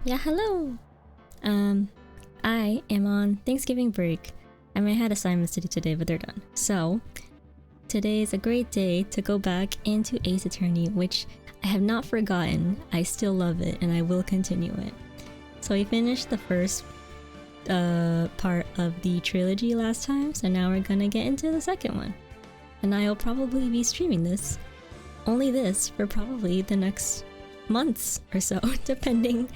Yeah, hello! I am on Thanksgiving break. I mean, I had assignments to do today, but they're done. So, today is a great day to go back into Ace Attorney, which I have not forgotten. I still love it, and I will continue it. So we finished the first part of the trilogy last time, so now we're gonna get into the second one. And I'll probably be streaming this. Only this for probably the next months or so, depending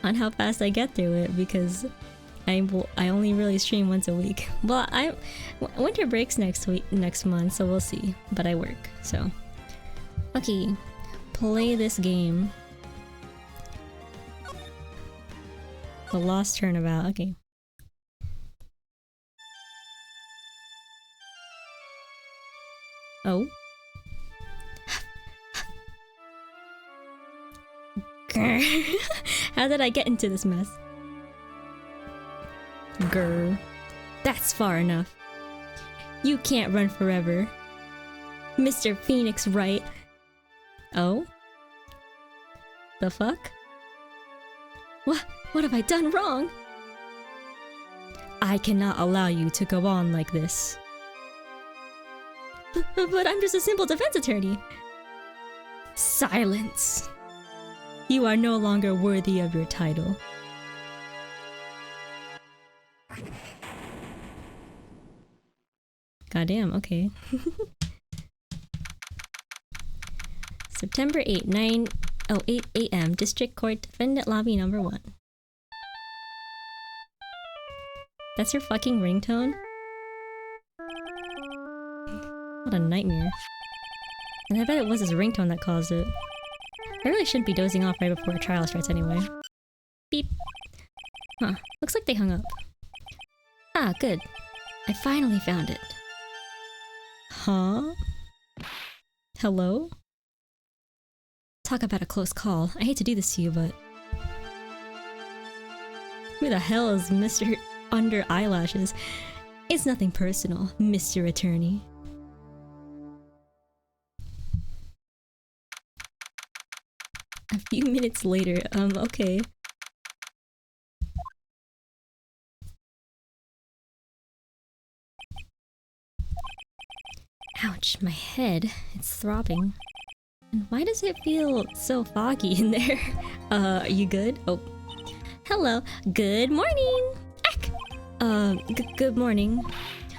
on how fast I get through it, because I only really stream once a week. Well, winter breaks next month, so we'll see. But I work, so okay. Play this game. The Lost Turnabout. Okay. Oh. How did I get into this mess? Grr. That's far enough. You can't run forever. Mr. Phoenix Wright. Oh? The fuck? What have I done wrong? I cannot allow you to go on like this. But I'm just a simple defense attorney. Silence. You are no longer worthy of your title. Goddamn, okay. September 8, 8 a.m. District Court Defendant Lobby number 1. That's your fucking ringtone? What a nightmare. And I bet it was his ringtone that caused it. I really shouldn't be dozing off right before a trial starts anyway. Beep. Huh. Looks like they hung up. Ah, good. I finally found it. Huh? Hello? Talk about a close call. I hate to do this to you, but... Who the hell is Mr. Under Eyelashes? It's nothing personal, Mr. Attorney. A few minutes later, okay. Ouch, my head. It's throbbing. And why does it feel so foggy in there? Are you good? Oh. Hello. Good morning! Ack! Good morning.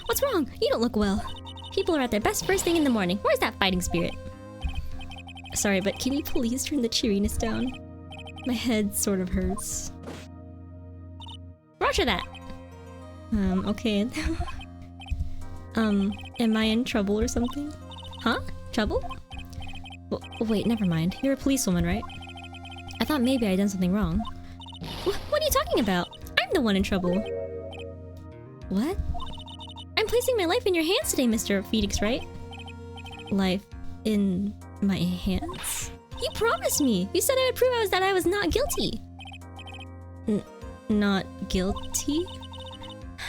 What's wrong? You don't look well. People are at their best first thing in the morning. Where's that fighting spirit? Sorry, but can you please turn the cheeriness down? My head sort of hurts. Roger that! Okay. Am I in trouble or something? Huh? Trouble? Wait, never mind. You're a policewoman, right? I thought maybe I'd done something wrong. What are you talking about? I'm the one in trouble. What? I'm placing my life in your hands today, Mr. Phoenix, right? Life in my hands? You promised me! You said I would prove that I was not guilty! Not guilty?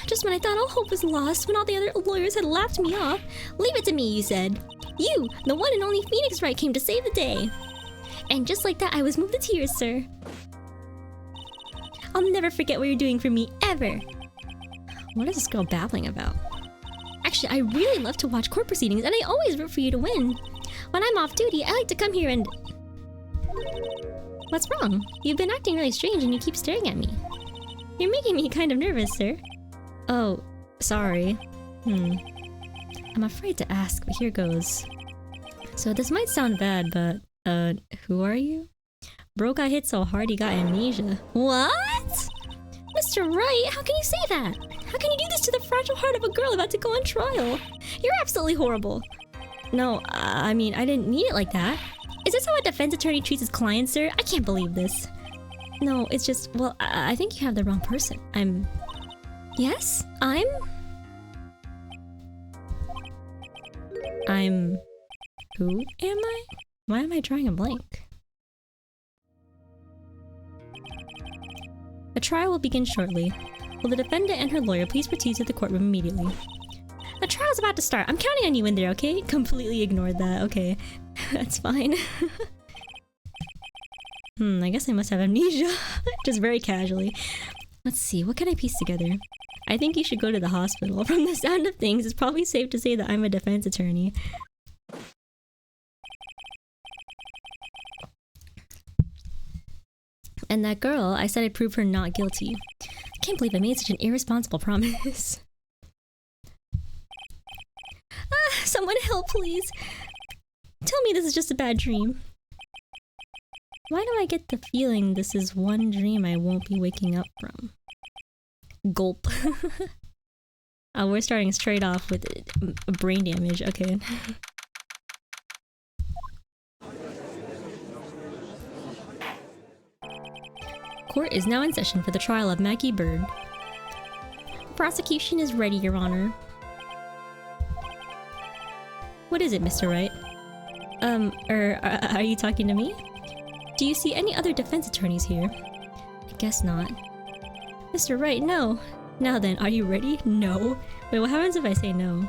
Just when I thought all hope was lost, when all the other lawyers had laughed me off. Leave it to me, you said. You, the one and only Phoenix Wright, came to save the day. And just like that, I was moved to tears, sir. I'll never forget what you're doing for me, ever. What is this girl babbling about? Actually, I really love to watch court proceedings, and I always root for you to win. When I'm off duty, I like to come here and... What's wrong? You've been acting really strange and you keep staring at me. You're making me kind of nervous, sir. Oh, sorry. I'm afraid to ask, but here goes. So this might sound bad, but, who are you? Bro got hit so hard he got amnesia. What? Mr. Wright, how can you say that? How can you do this to the fragile heart of a girl about to go on trial? You're absolutely horrible. No, I mean, I didn't mean it like that. Is this how a defense attorney treats his client, sir? I can't believe this. No, it's just, well, I think you have the wrong person. Yes? Who am I? Why am I drawing a blank? The trial will begin shortly. Will the defendant and her lawyer please proceed to the courtroom immediately? The trial's about to start. I'm counting on you in there, okay? Completely ignored that. Okay. That's fine. I guess I must have amnesia. Just very casually. Let's see, what can I piece together? I think you should go to the hospital. From the sound of things, it's probably safe to say that I'm a defense attorney. And that girl, I said I'd prove her not guilty. I can't believe I made such an irresponsible promise. Someone help, please. Tell me this is just a bad dream. Why do I get the feeling this is one dream I won't be waking up from? Gulp. Oh, we're starting straight off with brain damage. Okay. Court is now in session for the trial of Maggie Bird. The prosecution is ready, Your Honor. What is it, Mr. Wright? Are you talking to me? Do you see any other defense attorneys here? I guess not. Mr. Wright, no. Now then, are you ready? No. Wait, what happens if I say no?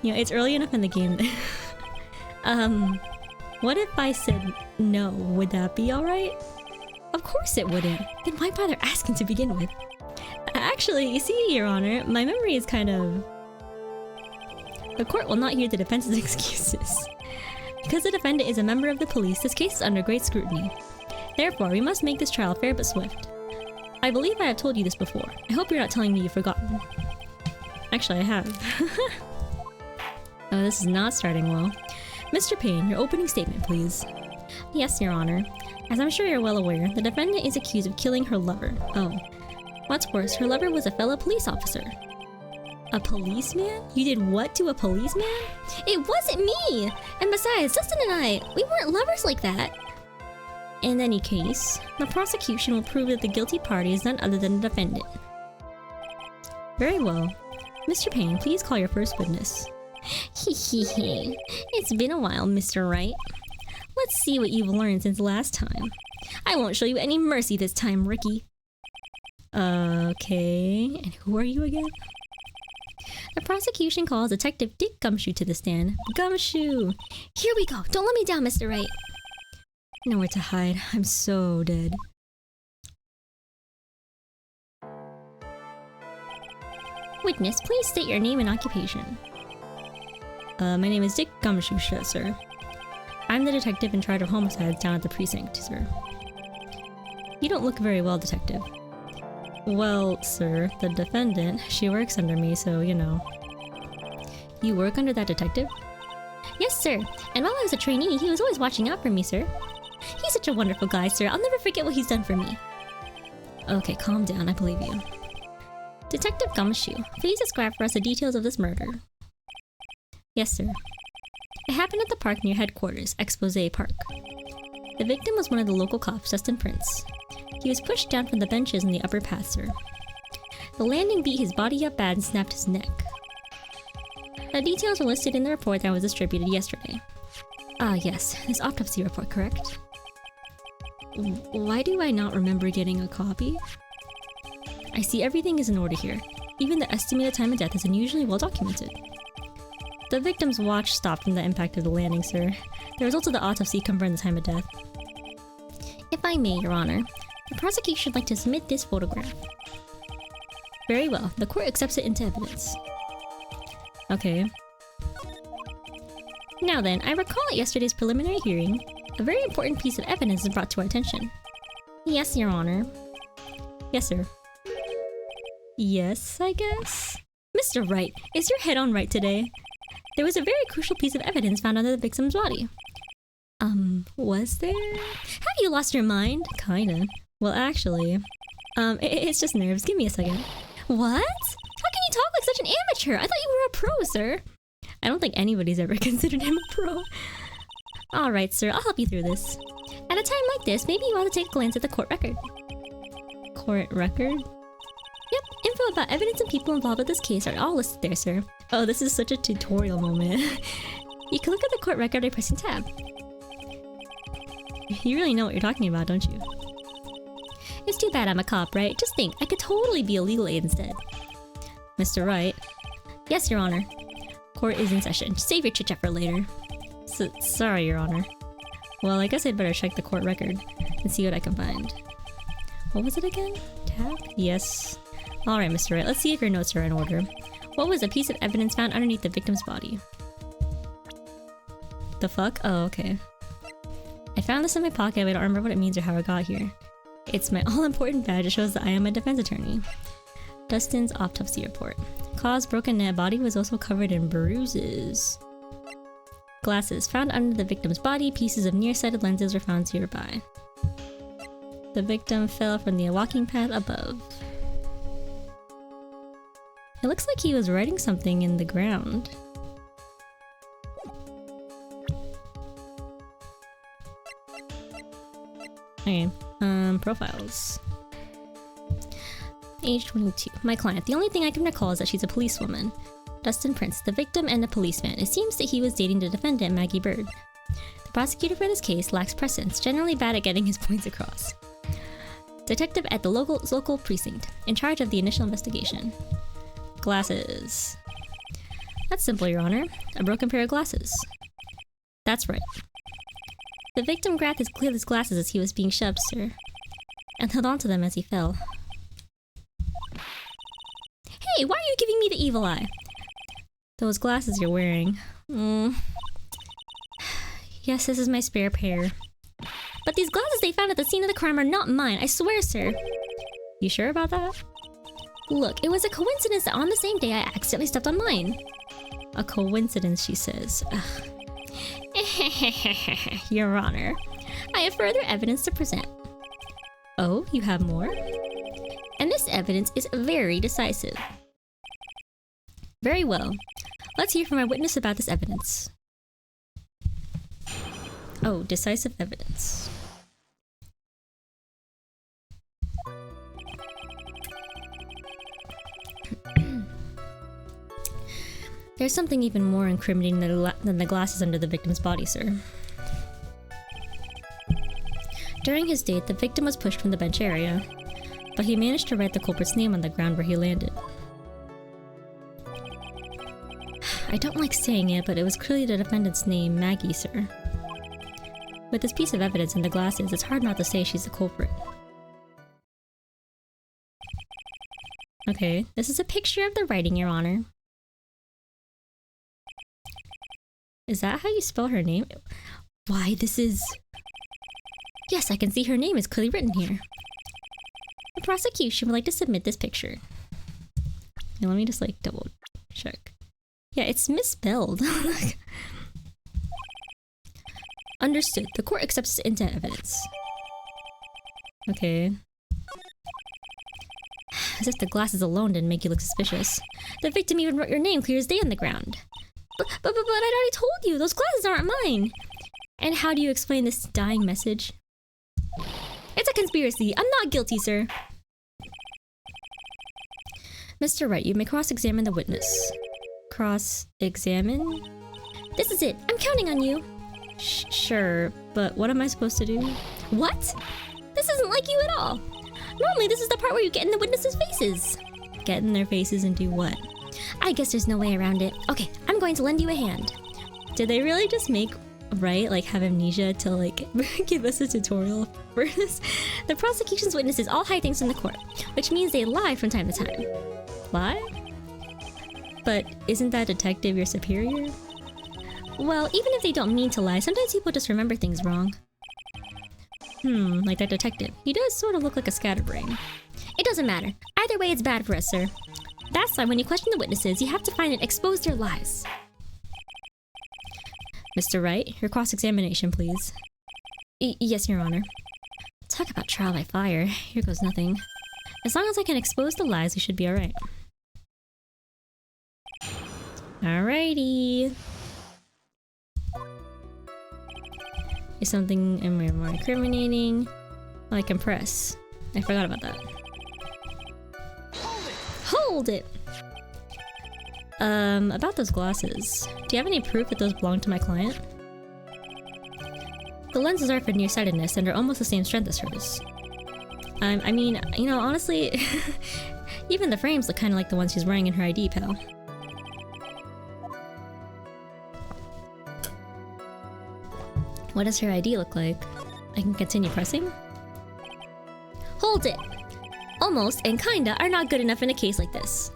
You know, it's early enough in the game. What if I said no? Would that be alright? Of course it wouldn't. Then why bother asking to begin with? Actually, you see, Your Honor, my memory is kind of... The court will not hear the defense's excuses. Because the defendant is a member of the police, this case is under great scrutiny. Therefore, we must make this trial fair but swift. I believe I have told you this before. I hope you're not telling me you've forgotten. Actually, I have. Oh, this is not starting well. Mr. Payne, your opening statement, please. Yes, Your Honor. As I'm sure you're well aware, the defendant is accused of killing her lover. Oh. What's worse, her lover was a fellow police officer. A policeman? You did what to a policeman? It wasn't me! And besides, Dustin and I, we weren't lovers like that. In any case, the prosecution will prove that the guilty party is none other than the defendant. Very well. Mr. Payne, please call your first witness. Hehehe. It's been a while, Mr. Wright. Let's see what you've learned since last time. I won't show you any mercy this time, Ricky. Okay. And who are you again? The prosecution calls Detective Dick Gumshoe to the stand. Gumshoe! Here we go! Don't let me down, Mr. Wright! Nowhere to hide. I'm so dead. Witness, please state your name and occupation. My name is Dick Gumshoe, sir. I'm the detective in charge of homicides down at the precinct, sir. You don't look very well, detective. Well, sir, the defendant, she works under me, so, you know. You work under that detective? Yes, sir. And while I was a trainee, he was always watching out for me, sir. He's such a wonderful guy, sir. I'll never forget what he's done for me. Okay, calm down. I believe you. Detective Gumshoe, please describe for us the details of this murder. Yes, sir. It happened at the park near headquarters, Exposé Park. The victim was one of the local cops, Justin Prince. He was pushed down from the benches in the upper path, sir. The landing beat his body up bad and snapped his neck. The details are listed in the report that was distributed yesterday. Ah, yes. This autopsy report, correct? Why do I not remember getting a copy? I see everything is in order here. Even the estimated time of death is unusually well documented. The victim's watch stopped from the impact of the landing, sir. The results of the autopsy confirm the time of death. If I may, Your Honor, the prosecution would like to submit this photograph. Very well. The court accepts it into evidence. Okay. Now then, I recall at yesterday's preliminary hearing, a very important piece of evidence is brought to our attention. Yes, Your Honor. Yes, sir. Yes, I guess? Mr. Wright, is your head on right today? There was a very crucial piece of evidence found under the victim's body. Was there? Have you lost your mind? Kinda. Well, actually, it's just nerves. Give me a second. What? How can you talk like such an amateur? I thought you were a pro, sir. I don't think anybody's ever considered him a pro. Alright, sir, I'll help you through this. At a time like this, maybe you ought to take a glance at the court record. Court record? Yep, info about evidence and people involved with this case are all listed there, sir. Oh, this is such a tutorial moment. You can look at the court record by pressing tab. You really know what you're talking about, don't you? It's too bad I'm a cop, right? Just think, I could totally be a legal aid instead. Mr. Wright? Yes, Your Honor. Court is in session. Save your chit-chat for later. Sorry, Your Honor. Well, I guess I'd better check the court record and see what I can find. What was it again? Tab? Yes. Alright, Mr. Wright, let's see if your notes are in order. What was a piece of evidence found underneath the victim's body? The fuck? Oh, okay. I found this in my pocket, but I don't remember what it means or how it got here. It's my all-important badge. It shows that I am a defense attorney. Dustin's autopsy report. Cause broken neck, body was also covered in bruises. Glasses. Found under the victim's body, pieces of nearsighted lenses were found nearby. The victim fell from the walking path above. It looks like he was writing something in the ground. Okay, profiles. Age 22. My client. The only thing I can recall is that she's a policewoman. Dustin Prince, the victim and a policeman. It seems that he was dating the defendant, Maggie Bird. The prosecutor for this case lacks presence, generally bad at getting his points across. Detective at the local precinct, in charge of the initial investigation. Glasses. That's simple, Your Honor. A broken pair of glasses. That's right. The victim grabbed his glasses as he was being shoved, sir, and held onto them as he fell. Hey, why are you giving me the evil eye? Those glasses you're wearing. Yes, this is my spare pair. But these glasses they found at the scene of the crime are not mine, I swear, sir. You sure about that? Look, it was a coincidence that on the same day I accidentally stepped on mine. A coincidence, she says. Your Honor, I have further evidence to present. Oh, you have more? And this evidence is very decisive. Very well. Let's hear from our witness about this evidence. Oh, decisive evidence. There's something even more incriminating than the glasses under the victim's body, sir. During his date, the victim was pushed from the bench area, but he managed to write the culprit's name on the ground where he landed. I don't like saying it, but it was clearly the defendant's name, Maggie, sir. With this piece of evidence and the glasses, it's hard not to say she's the culprit. Okay, this is a picture of the writing, Your Honor. Is that how you spell her name? Why, this is... Yes, I can see her name is clearly written here. The prosecution would like to submit this picture. Now, let me just like double check. Yeah, it's misspelled. Understood. The court accepts it into evidence. Okay. As if the glasses alone didn't make you look suspicious. The victim even wrote your name clear as day on the ground. But I'd already told you, those glasses aren't mine! And how do you explain this dying message? It's a conspiracy. I'm not guilty, sir. Mr. Wright, you may cross-examine the witness. Cross-examine? This is it. I'm counting on you. Sure, but what am I supposed to do? What? This isn't like you at all. Normally, this is the part where you get in the witnesses' faces. Get in their faces and do what? I guess there's no way around it. Okay, I'm going to lend you a hand. Did they really just make Wright like have amnesia to like give us a tutorial for this? The prosecution's witnesses all hide things from the court, which means they lie from time to time. Lie? But isn't that detective your superior? Well, even if they don't mean to lie, sometimes people just remember things wrong. Like that detective. He does sort of look like a scatterbrain. It doesn't matter. Either way, it's bad for us, sir. That's why when you question the witnesses, you have to find and expose their lies. Mr. Wright, your cross-examination, please. Yes, Your Honor. Talk about trial by fire. Here goes nothing. As long as I can expose the lies, we should be alright. Alrighty. Is something more incriminating? Oh, I can press. I forgot about that. Hold it! About those glasses. Do you have any proof that those belong to my client? The lenses are for nearsightedness and are almost the same strength as hers. I mean, you know, honestly, even the frames look kind of like the ones she's wearing in her ID, pal. What does her ID look like? I can continue pressing? Hold it! Almost and kinda are not good enough in a case like this.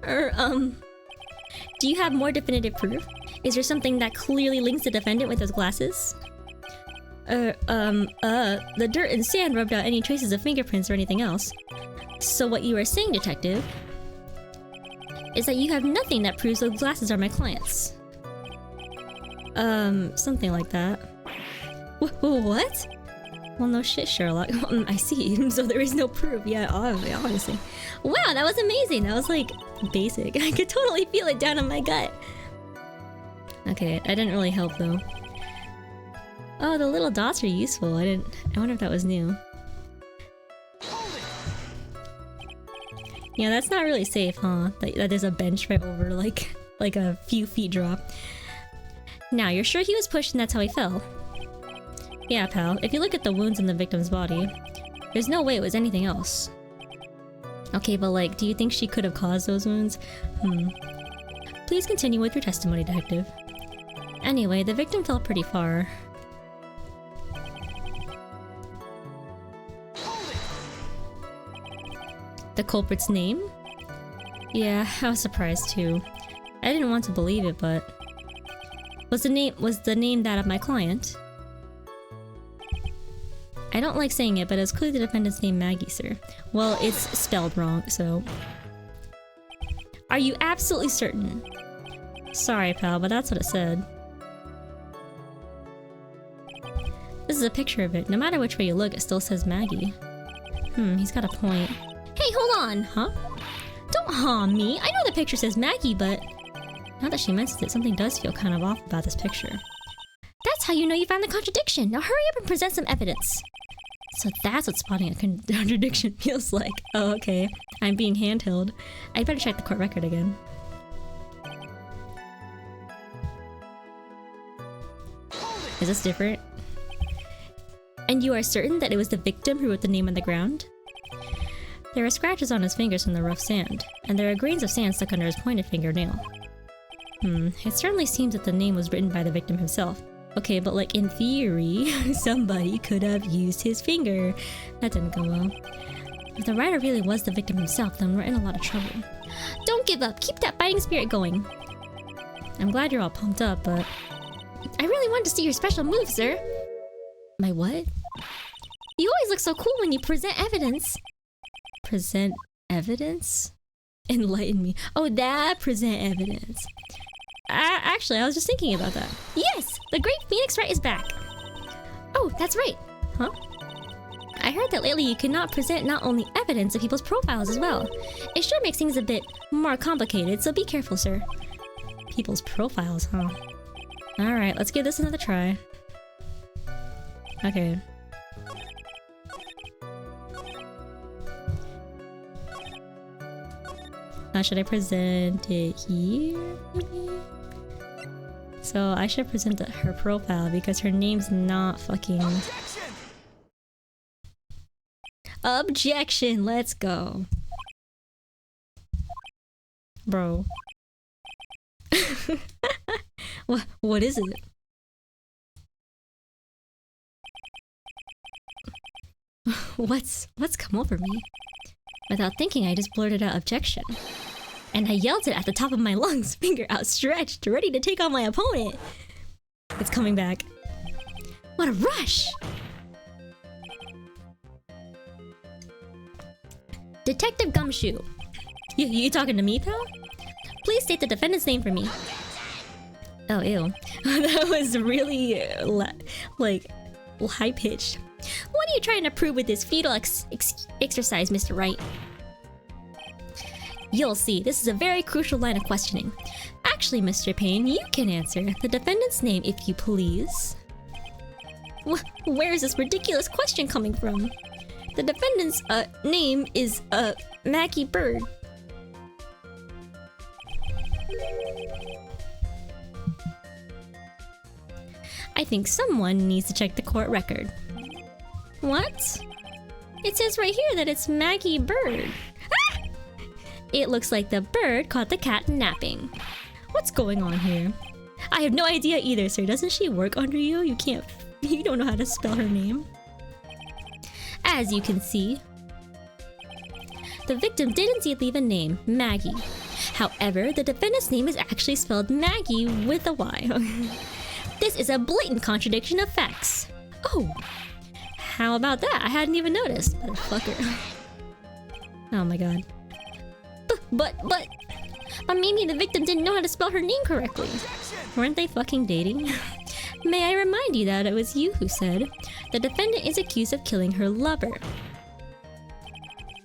Do you have more definitive proof? Is there something that clearly links the defendant with those glasses? The dirt and sand rubbed out any traces of fingerprints or anything else. So what you are saying, detective, is that you have nothing that proves those glasses are my client's. Something like that. What? Well, no shit, Sherlock. I see. So there is no proof. Yeah, obviously. Wow, that was amazing. That was like basic. I could totally feel it down in my gut. Okay, I didn't really help though. Oh, the little dots are useful. I wonder if that was new. Yeah, that's not really safe, huh? That there's a bench right over like a few feet drop. Now, you're sure he was pushed and that's how he fell? Yeah, pal. If you look at the wounds in the victim's body, there's no way it was anything else. Okay, but like, do you think she could have caused those wounds? Please continue with your testimony, detective. Anyway, the victim fell pretty far. The culprit's name? Yeah, I was surprised too. I didn't want to believe it, but... Was the name that of my client? I don't like saying it, but it's clearly the defendant's name, Maggie, sir. Well, it's spelled wrong, so... Are you absolutely certain? Sorry, pal, but that's what it said. This is a picture of it. No matter which way you look, it still says Maggie. He's got a point. Hey, hold on! Huh? Don't harm me! I know the picture says Maggie, but... Now that she mentions it, something does feel kind of off about this picture. That's how you know you found the contradiction! Now hurry up and present some evidence! So that's what spotting a contradiction feels like. Oh, okay. I'm being handheld. I'd better check the court record again. Is this different? And you are certain that it was the victim who wrote the name on the ground? There are scratches on his fingers from the rough sand, and there are grains of sand stuck under his pointed fingernail. It certainly seems that the name was written by the victim himself. Okay, but like in theory, somebody could have used his finger. That didn't go well. If the writer really was the victim himself, then we're in a lot of trouble. Don't give up! Keep that fighting spirit going! I'm glad you're all pumped up, but... I really wanted to see your special move, sir! My what? You always look so cool when you present evidence! Present evidence? Enlighten me. Oh, that present evidence. Actually, I was just thinking about that. Yes! The great Phoenix Wright is back! Oh, that's right! Huh? I heard that lately you cannot present not only evidence of people's profiles as well. It sure makes things a bit more complicated, so be careful, sir. People's profiles, huh? Alright, let's give this another try. Okay. Should I present it here? Maybe? So I should present her profile because her name's not fucking... Objection! Let's go. Bro. What is it? What's come over me? Without thinking, I just blurted out objection. And I yelled it at the top of my lungs, finger outstretched, ready to take on my opponent. It's coming back. What a rush! Detective Gumshoe. You talking to me, pal? Please state the defendant's name for me. Oh, ew. That was really, like, high-pitched. What are you trying to prove with this fetal exercise, Mr. Wright? You'll see, this is a very crucial line of questioning. Actually, Mr. Payne, you can answer the defendant's name if you please. Where is this ridiculous question coming from? The defendant's, name is, Maggie Bird. I think someone needs to check the court record. What? It says right here that it's Maggie Bird. Ah! It looks like the bird caught the cat napping. What's going on here? I have no idea either, sir. Doesn't she work under you? You don't know how to spell her name. As you can see, the victim did indeed leave a name, Maggie. However, the defendant's name is actually spelled Maggie with a Y. This is a blatant contradiction of facts. Oh, how about that? I hadn't even noticed. Motherfucker. Oh my god. But maybe the victim didn't know how to spell her name correctly. Weren't they fucking dating? May I remind you that it was you who said the defendant is accused of killing her lover.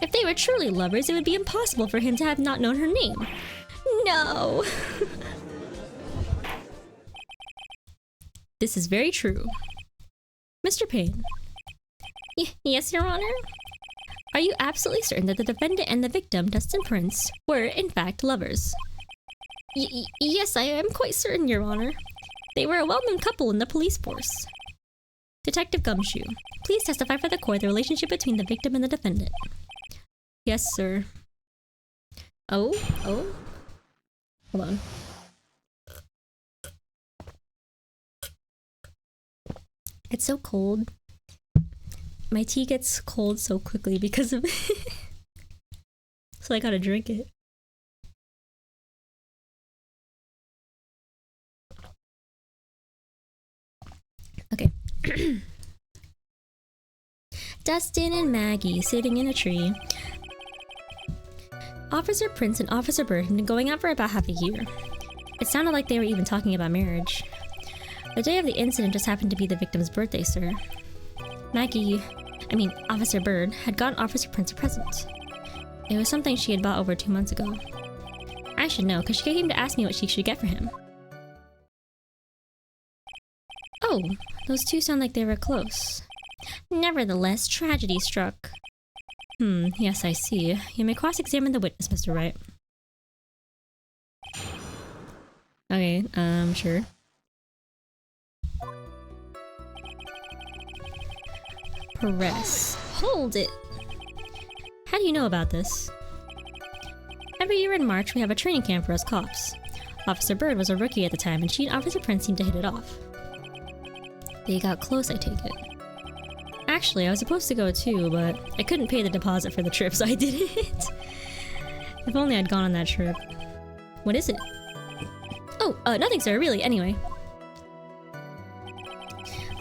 If they were truly lovers, it would be impossible for him to have not known her name. No! This is very true. Mr. Payne. Yes, Your Honor? Are you absolutely certain that the defendant and the victim, Dustin Prince, were in fact lovers? Yes, I am quite certain, Your Honor. They were a well-known couple in the police force. Detective Gumshoe, please testify for the court the relationship between the victim and the defendant. Yes, sir. Oh? Hold on. It's so cold. My tea gets cold so quickly because of it. So I gotta drink it. Okay. Dustin and Maggie sitting in a tree. Officer Prince and Officer Bird had been going out for about half a year. It sounded like they were even talking about marriage. The day of the incident just happened to be the victim's birthday, sir. Officer Bird had gotten Officer Prince a present. It was something she had bought over 2 months ago. I should know, because she came to ask me what she should get for him. Oh, those two sound like they were close. Nevertheless, tragedy struck. Yes, I see. You may cross-examine the witness, Mr. Wright. Okay, sure. Press. Hold it! How do you know about this? Every year in March, we have a training camp for us cops. Officer Bird was a rookie at the time, and she and Officer Prince seemed to hit it off. They got close, I take it. Actually, I was supposed to go too, but I couldn't pay the deposit for the trip, so I didn't. If only I'd gone on that trip. What is it? Oh, nothing, sir, really, anyway.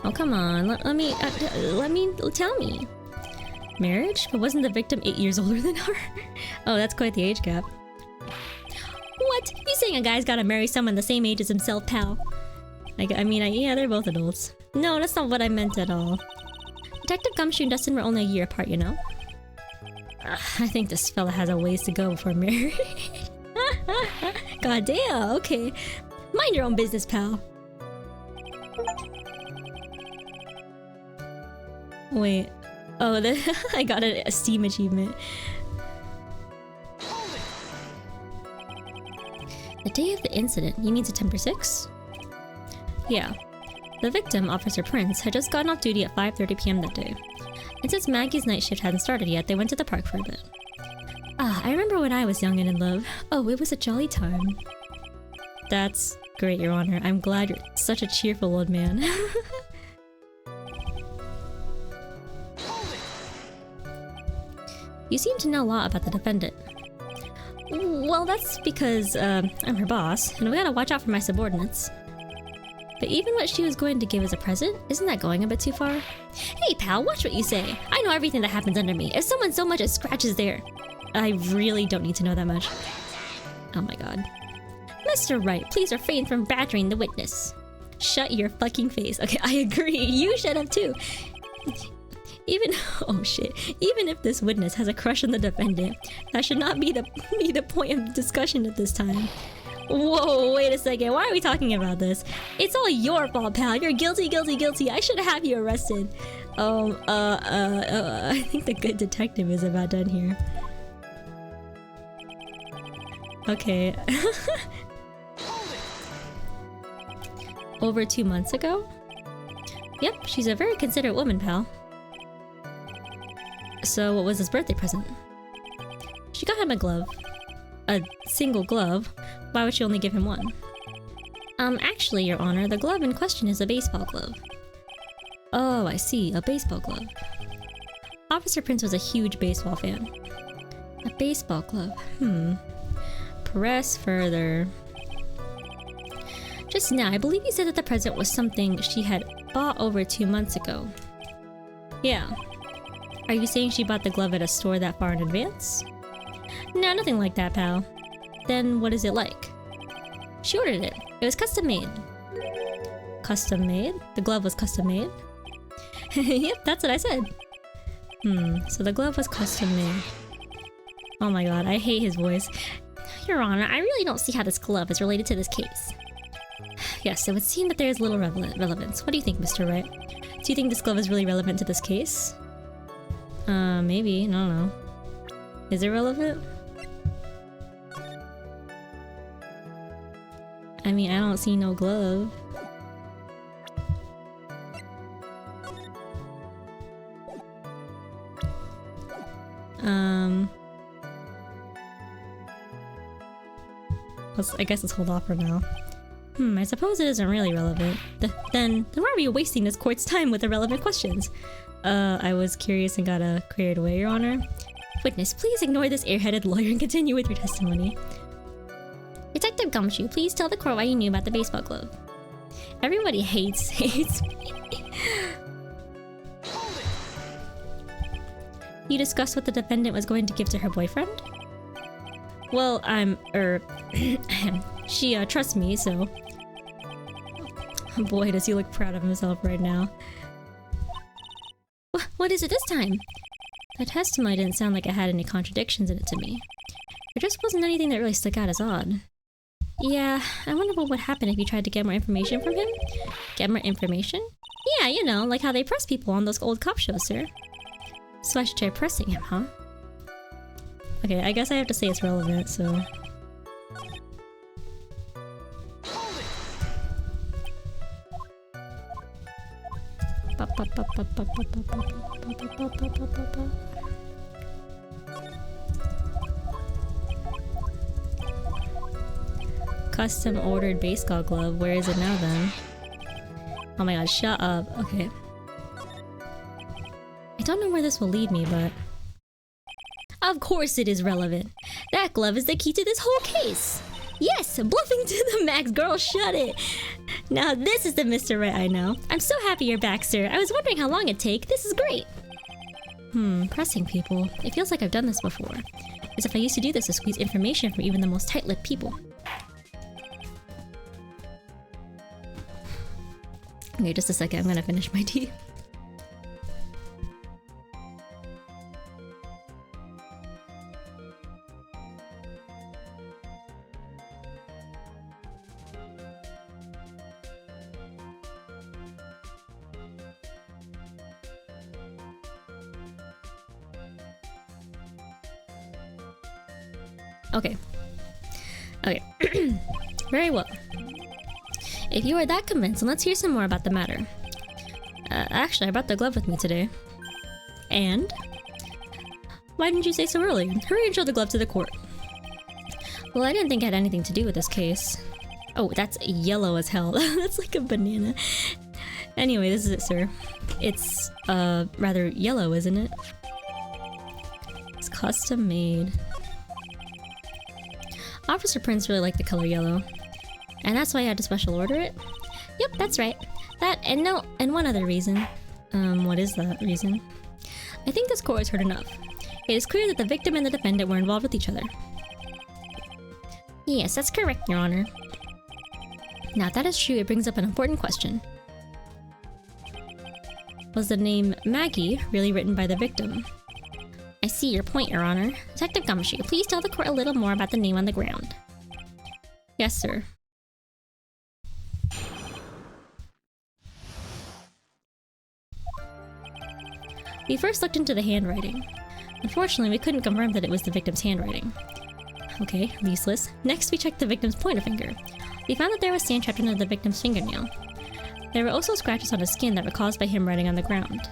Oh, come on, let me, tell me. Marriage? But wasn't the victim 8 years older than her? Oh, that's quite the age gap. What? You saying a guy's gotta marry someone the same age as himself, pal? Yeah, they're both adults. No, that's not what I meant at all. Detective Gumshoe and Dustin were only a year apart, you know? I think this fella has a ways to go before marriage. God damn, okay. Mind your own business, pal. Wait. Oh, I got a Steam achievement. The day of the incident? You mean September 6th? Yeah. The victim, Officer Prince, had just gotten off duty at 5:30 p.m. that day. And since Maggie's night shift hadn't started yet, they went to the park for a bit. I remember when I was young and in love. Oh, it was a jolly time. That's great, Your Honor. I'm glad you're such a cheerful old man. You seem to know a lot about the defendant. Well, that's because, I'm her boss, and we gotta watch out for my subordinates. But even what she was going to give as a present, isn't that going a bit too far? Hey pal, watch what you say. I know everything that happens under me. If someone so much as scratches there... I really don't need to know that much. Oh my god. Mr. Wright, please refrain from badgering the witness. Shut your fucking face. Okay, I agree. You shut up too. Oh shit. Even if this witness has a crush on the defendant, that should not be the point of discussion at this time. Whoa, wait a second. Why are we talking about this? It's all your fault, pal. You're guilty, guilty, guilty. I should have you arrested. I think the good detective is about done here. Okay. Over 2 months ago? Yep, she's a very considerate woman, pal. So what was his birthday present? She got him a glove. A single glove? Why would she only give him one? Actually, Your Honor, the glove in question is a baseball glove. Oh, I see, a baseball glove. Officer Prince was a huge baseball fan. A baseball glove, Press further. Just now, I believe you said that the present was something she had bought over 2 months ago. Yeah. Are you saying she bought the glove at a store that far in advance? No, nothing like that, pal. Then what is it like? She ordered it. It was custom made. Custom made? The glove was custom made? Yep, that's what I said. So the glove was custom made. Oh my god, I hate his voice. Your Honor, I really don't see how this glove is related to this case. Yes, it would seem that there is little relevance. What do you think, Mr. Wright? Do you think this glove is really relevant to this case? Maybe. I don't know. Is it relevant? I mean, I don't see no glove. I guess let's hold off for now. I suppose it isn't really relevant. Then why are we wasting this court's time with irrelevant questions? I was curious and got carried away, Your Honor. Witness, please ignore this airheaded lawyer and continue with your testimony. Detective Gumshoe, please tell the court why you knew about the baseball glove. Everybody hates me. You discussed what the defendant was going to give to her boyfriend? Well, she trusts me, so... Boy, does he look proud of himself right now. What is it this time? The testimony didn't sound like it had any contradictions in it to me. There just wasn't anything that really stuck out as odd. Yeah, I wonder what would happen if you tried to get more information from him? Get more information? Yeah, you know, like how they press people on those old cop shows, sir. So I should try pressing him, huh? Okay, I guess I have to say it's relevant, so... Custom ordered baseball glove. Where is it now then? Oh my god, shut up. Okay. I don't know where this will lead me, but... Of course it is relevant. That glove is the key to this whole case. Yes, bluffing to the max, girl, shut it. Now this is the Mr. Wright I know. I'm so happy you're back, sir. I was wondering how long it'd take. This is great. Pressing people. It feels like I've done this before. As if I used to do this to squeeze information from even the most tight-lipped people. Okay, just a second. I'm gonna finish my tea. Okay. Very well. If you are that convinced, then let's hear some more about the matter. Actually, I brought the glove with me today. And? Why didn't you say so early? Hurry and show the glove to the court. Well, I didn't think it had anything to do with this case. Oh, that's yellow as hell. That's like a banana. Anyway, this is it, sir. It's, rather yellow, isn't it? It's custom made. Officer Prince really liked the color yellow. And that's why I had to special order it? Yep, that's right. That, and one other reason. What is that reason? I think this court has heard enough. It is clear that the victim and the defendant were involved with each other. Yes, that's correct, Your Honor. Now, if that is true, it brings up an important question. Was the name Maggie really written by the victim? I see your point, Your Honor. Detective Gumshoe, please tell the court a little more about the name on the ground. Yes, sir. We first looked into the handwriting. Unfortunately, we couldn't confirm that it was the victim's handwriting. Okay, useless. Next, we checked the victim's pointer finger. We found that there was sand trapped under the victim's fingernail. There were also scratches on his skin that were caused by him writing on the ground.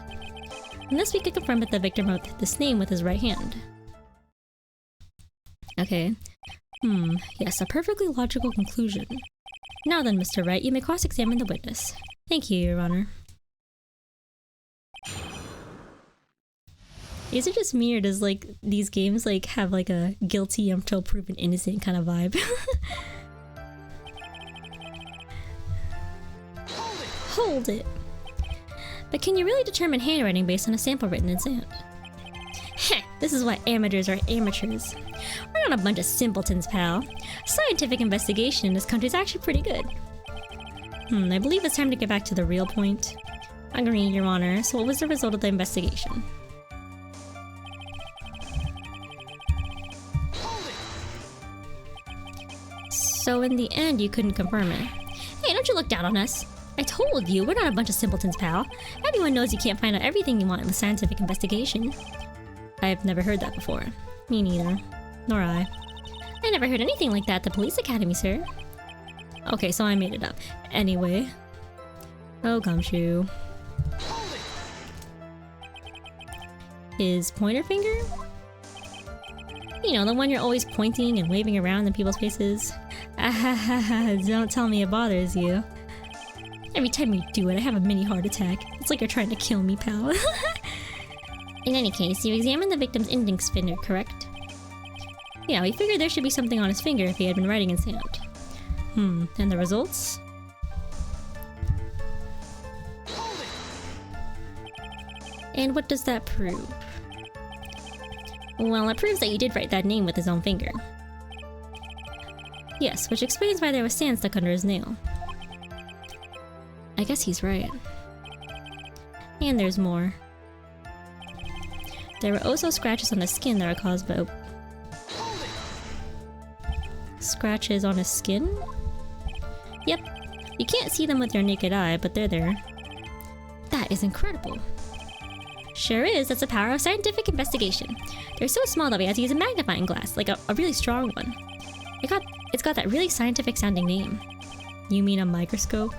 And this we could confirm that the victim wrote this name with his right hand. Okay. Yes, a perfectly logical conclusion. Now then, Mr. Wright, you may cross-examine the witness. Thank you, Your Honor. Is it just me, or does, like, these games, like, have, like, a guilty until proven innocent kind of vibe? Hold it! But can you really determine handwriting based on a sample written in sand? Heh, this is why amateurs are amateurs. We're not a bunch of simpletons, pal. Scientific investigation in this country is actually pretty good. I believe it's time to get back to the real point. Agreed, Your Honor. So what was the result of the investigation? So in the end, you couldn't confirm it. Hey, don't you look down on us. I told you, we're not a bunch of simpletons, pal. Everyone knows you can't find out everything you want in the scientific investigation. I've never heard that before. Me neither. Nor I. I never heard anything like that at the police academy, sir. Okay, so I made it up. Anyway. Oh, gumshoe. His pointer finger? You know, the one you're always pointing and waving around in people's faces. Don't tell me it bothers you. Every time you do it, I have a mini heart attack. It's like you're trying to kill me, pal. In any case, you examined the victim's index finger, correct? Yeah, we figured there should be something on his finger if he had been writing in sand. And the results? And what does that prove? Well, it proves that you did write that name with his own finger. Yes, which explains why there was sand stuck under his nail. I guess he's right. And there's more. There were also scratches on the skin that were caused by... Scratches on his skin? Yep. You can't see them with your naked eye, but they're there. That is incredible. Sure is, that's the power of scientific investigation. They're so small that we had to use a magnifying glass, like a really strong one. It's got that really scientific sounding name. You mean a microscope?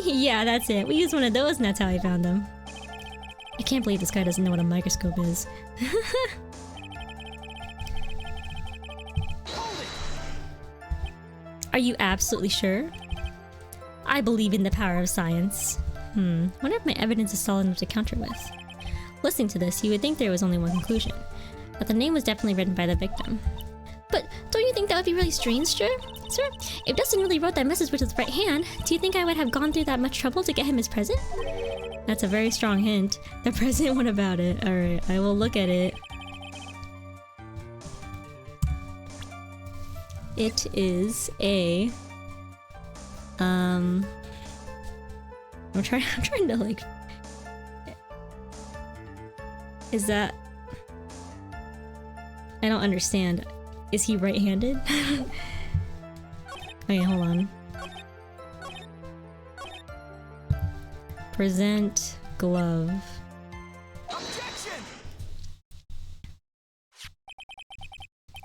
Yeah, that's it. We used one of those and that's how I found them. I can't believe this guy doesn't know what a microscope is. Are you absolutely sure? I believe in the power of science. Wonder if my evidence is solid enough to counter with. Listening to this, you would think there was only one conclusion. That the name was definitely written by the victim. But don't you think that would be really strange, sir? If Dustin really wrote that message with his right hand, do you think I would have gone through that much trouble to get him his present? That's a very strong hint. The present, what about it? Alright, I will look at it. It is a... I'm trying to like... Is that... I don't understand. Is he right-handed? Okay, hold on. Present glove. Objection!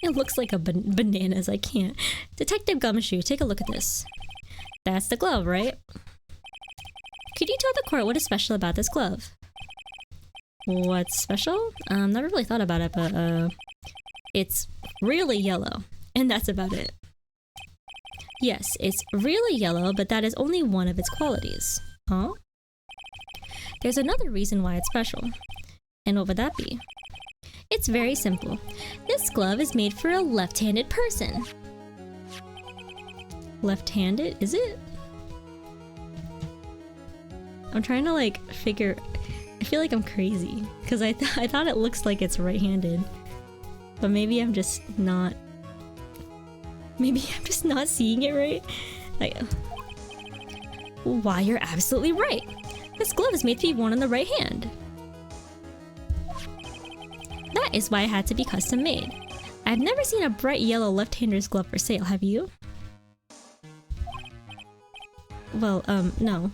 It looks like a bananas, I can't. Detective Gumshoe, take a look at this. That's the glove, right? Could you tell the court what is special about this glove? What's special? Never really thought about it, but it's really yellow, and that's about it. Yes, it's really yellow, but that is only one of its qualities. Huh? There's another reason why it's special. And what would that be? It's very simple. This glove is made for a left-handed person. Left-handed? Is it? I'm trying to like figure... I feel like I'm crazy because I thought it looks like it's right-handed, but maybe I'm just not. Maybe I'm just not seeing it right. Why, you're absolutely right. This glove is made to be worn on the right hand. That is why it had to be custom made. I've never seen a bright yellow left-hander's glove for sale. Have you? Well, no.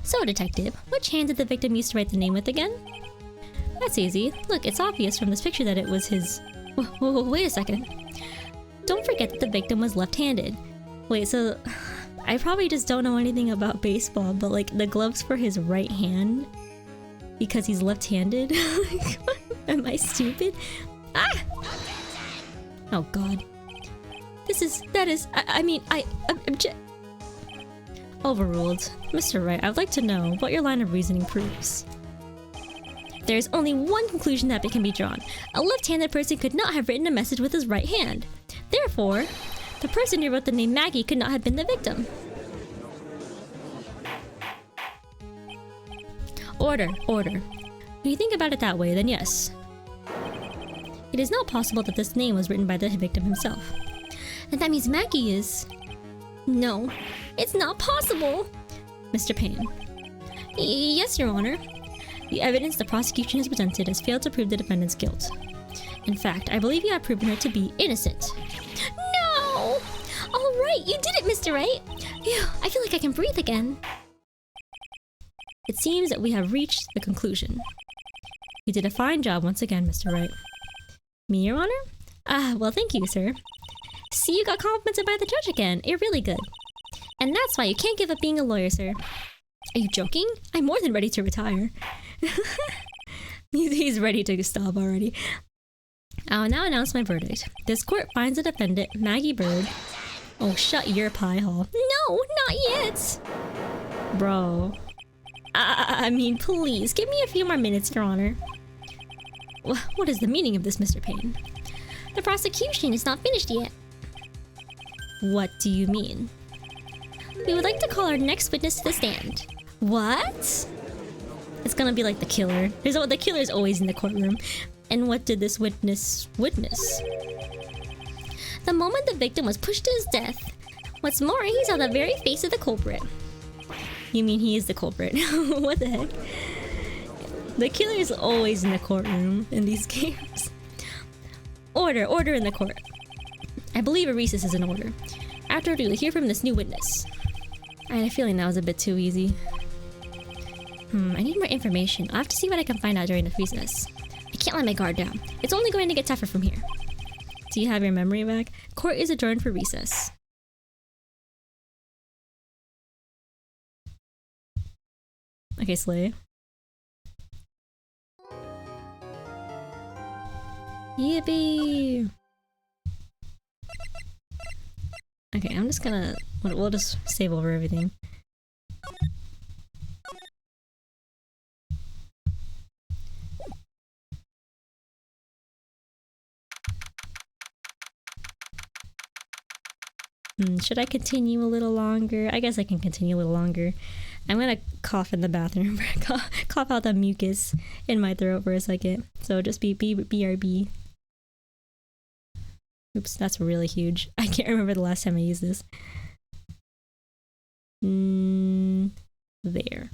So, detective, which hand did the victim use to write the name with again? That's easy. Look, it's obvious from this picture that it was his... Wait a second. Don't forget that the victim was left-handed. Wait, so... I probably just don't know anything about baseball, but like, the glove's for his right hand? Because he's left-handed? Am I stupid? Ah! Oh god. I mean, I object. Overruled. Mr. Wright, I'd like to know what your line of reasoning proves. There's only one conclusion that can be drawn. A left-handed person could not have written a message with his right hand. Therefore, the person who wrote the name Maggie could not have been the victim. Order. When you think about it that way, then yes. It is not possible that this name was written by the victim himself. And that means Maggie is... No, it's not possible! Mr. Payne. Yes, Your Honor. The evidence the prosecution has presented has failed to prove the defendant's guilt. In fact, I believe you have proven her to be innocent. No! Alright, you did it, Mr. Wright! Phew, I feel like I can breathe again. It seems that we have reached the conclusion. You did a fine job once again, Mr. Wright. Me, Your Honor? Well, thank you, sir. See, you got complimented by the judge again. You're really good. And that's why you can't give up being a lawyer, sir. Are you joking? I'm more than ready to retire. He's ready to stop already. I'll now announce my verdict. This court finds the defendant, Maggie Bird. Oh, shut your pie hole. No, not yet! Bro. I mean, please, give me a few more minutes, Your Honor. What is the meaning of this, Mr. Payne? The prosecution is not finished yet. What do you mean? We would like to call our next witness to the stand. What? It's gonna be like the killer. The killer is always in the courtroom. And what did this witness witness? The moment the victim was pushed to his death. What's more, he saw the very face of the culprit. You mean he is the culprit? What the heck? The killer is always in the courtroom in these games. Order in the court. I believe a recess is in order. After we will hear from this new witness. I had a feeling that was a bit too easy. I need more information. I'll have to see what I can find out during the recess. I can't let my guard down. It's only going to get tougher from here. Do you have your memory back? Court is adjourned for recess. Okay, Slay. Yippee! Okay, I'm just gonna... We'll just save over everything. Should I continue a little longer? I guess I can continue a little longer. I'm gonna cough in the bathroom. Cough out the mucus in my throat for a second. So just BRB. Oops, that's really huge. I can't remember the last time I used this. There.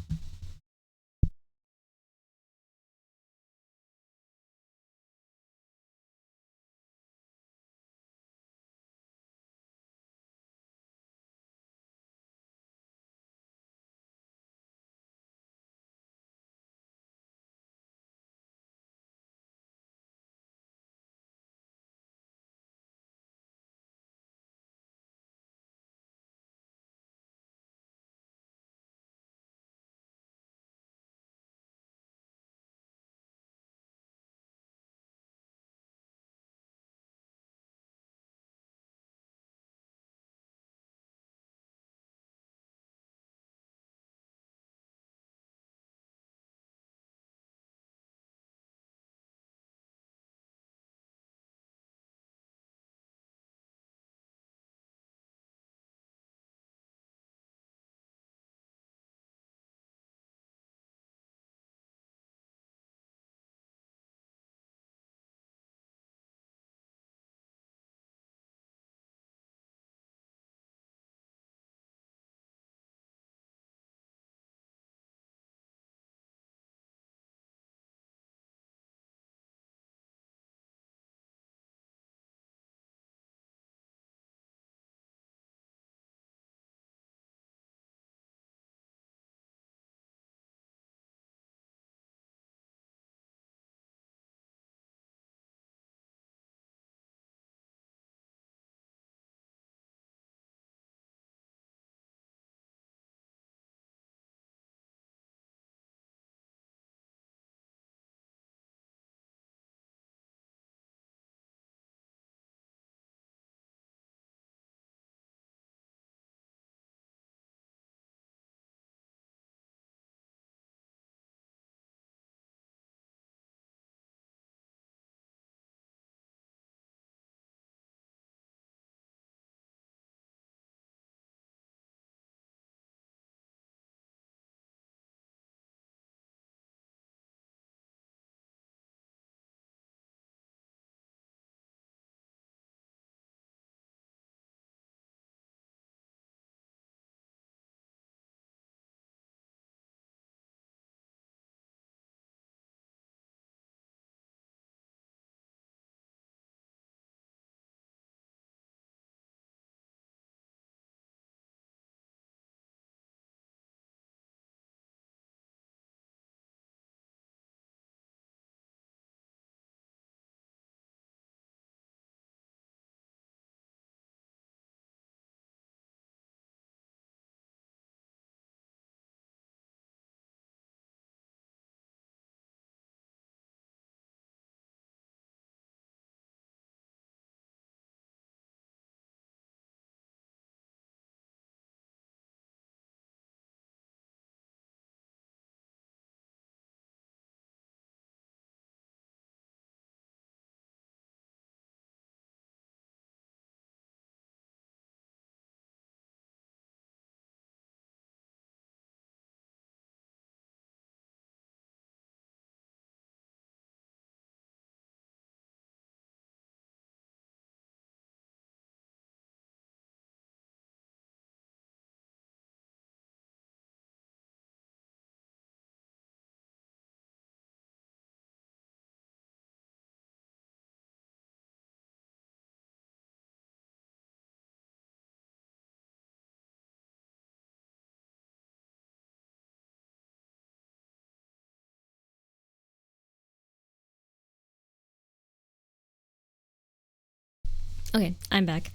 Okay, I'm back.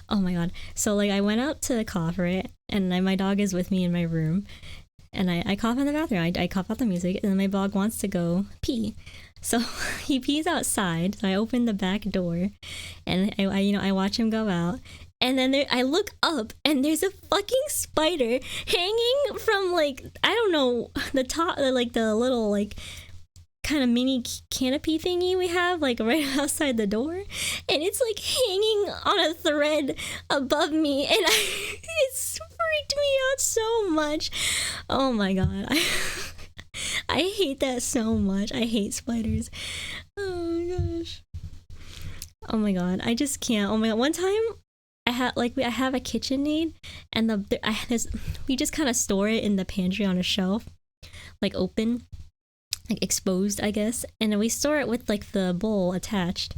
Oh my god. So like I went out to cough, right? And my dog is with me in my room. And I cough in the bathroom. I cough out the music, and then my dog wants to go pee. So he pees outside. So I open the back door, and I watch him go out. And then I look up, and there's a fucking spider hanging from like I don't know the top, like the little like kind of mini canopy thingy we have like right outside the door, and it's like hanging on a thread above me, and it's freaked me out so much. Oh my god. I hate that so much. I hate spiders. Oh my gosh. Oh my god. I just can't. Oh my god. One time I have a KitchenAid, and we just kind of store it in the pantry on a shelf, like open, like exposed, I guess, and then we store it with like the bowl attached.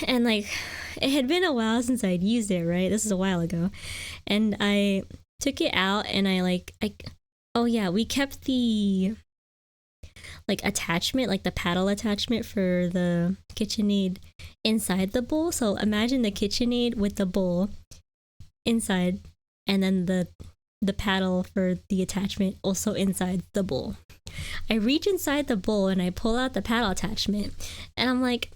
And like it had been a while since I'd used it, right? This is a while ago. And I took it out, and oh yeah, we kept the like attachment, like the paddle attachment for the KitchenAid inside the bowl. So imagine the KitchenAid with the bowl inside, and then the paddle for the attachment also inside the bowl. I reach inside the bowl and I pull out the paddle attachment, and I'm like,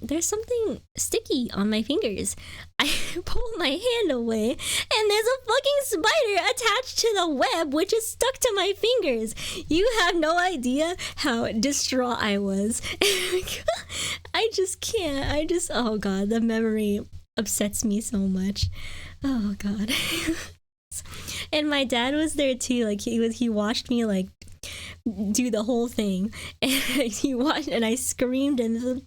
there's something sticky on my fingers. I pull my hand away, and there's a fucking spider attached to the web, which is stuck to my fingers. You have no idea how distraught I was. I just can't. Oh god, the memory upsets me so much. Oh god. And my dad was there too. Like he watched me like do the whole thing, and he watched, and I screamed and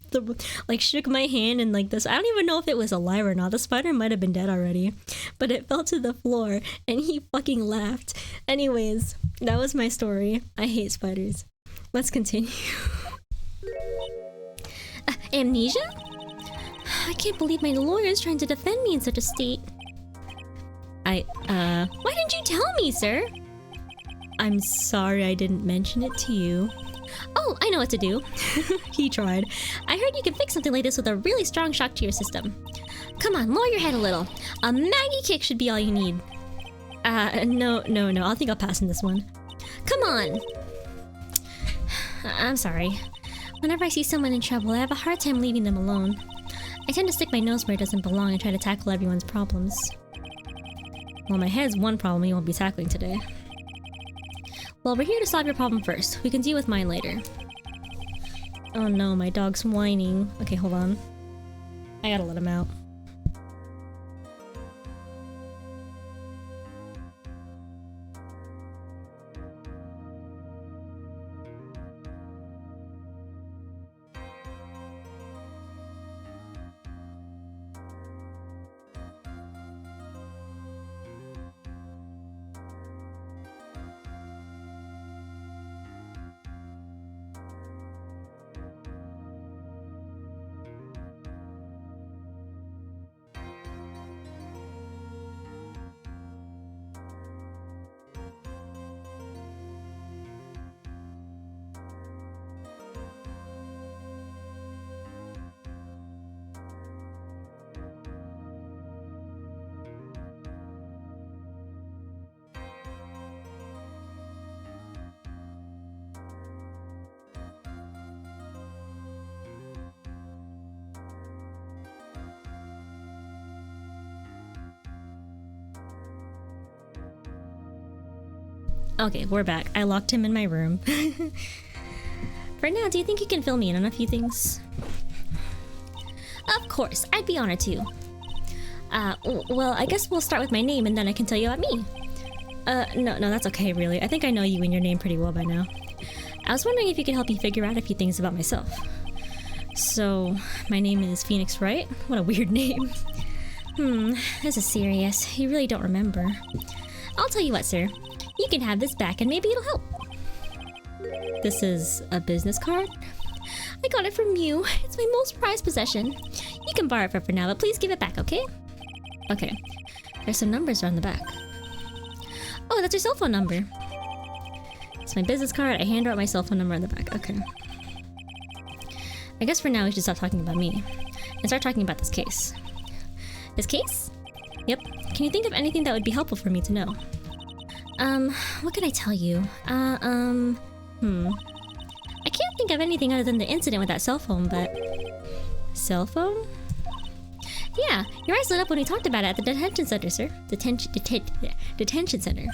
like shook my hand, and like this, I don't even know if it was alive or not. The spider might have been dead already, but it fell to the floor, and he fucking laughed. Anyways, that was my story. I hate spiders. Let's continue. Amnesia? I can't believe my lawyer is trying to defend me in such a state. Why didn't you tell me, sir? I'm sorry I didn't mention it to you. Oh, I know what to do. He tried. I heard you can fix something like this with a really strong shock to your system. Come on, lower your head a little. A Maggie kick should be all you need. No. I think I'll pass on this one. Come on. I'm sorry. Whenever I see someone in trouble, I have a hard time leaving them alone. I tend to stick my nose where it doesn't belong and try to tackle everyone's problems. Well, my head's one problem you won't be tackling today. Well, we're here to solve your problem first. We can deal with mine later. Oh no, my dog's whining. Okay, hold on. I gotta let him out. Okay, we're back. I locked him in my room. For now, do you think you can fill me in on a few things? Of course, I'd be honored to. Well, I guess we'll start with my name and then I can tell you about me. No, that's okay, really. I think I know you and your name pretty well by now. I was wondering if you could help me figure out a few things about myself. So, my name is Phoenix Wright? What a weird name. This is serious. You really don't remember. I'll tell you what, sir. You can have this back and maybe it'll help. This is a business card? I got it from you. It's my most prized possession. You can borrow it for now, but please give it back, okay? Okay. There's some numbers on the back. Oh, that's your cell phone number. It's my business card. I hand out my cell phone number on the back. Okay. I guess for now we should stop talking about me and start talking about this case. This case? Yep. Can you think of anything that would be helpful for me to know? What can I tell you? I can't think of anything other than the incident with that cell phone, but... Cell phone? Yeah, your eyes lit up when we talked about it at the detention center, sir. Detention center.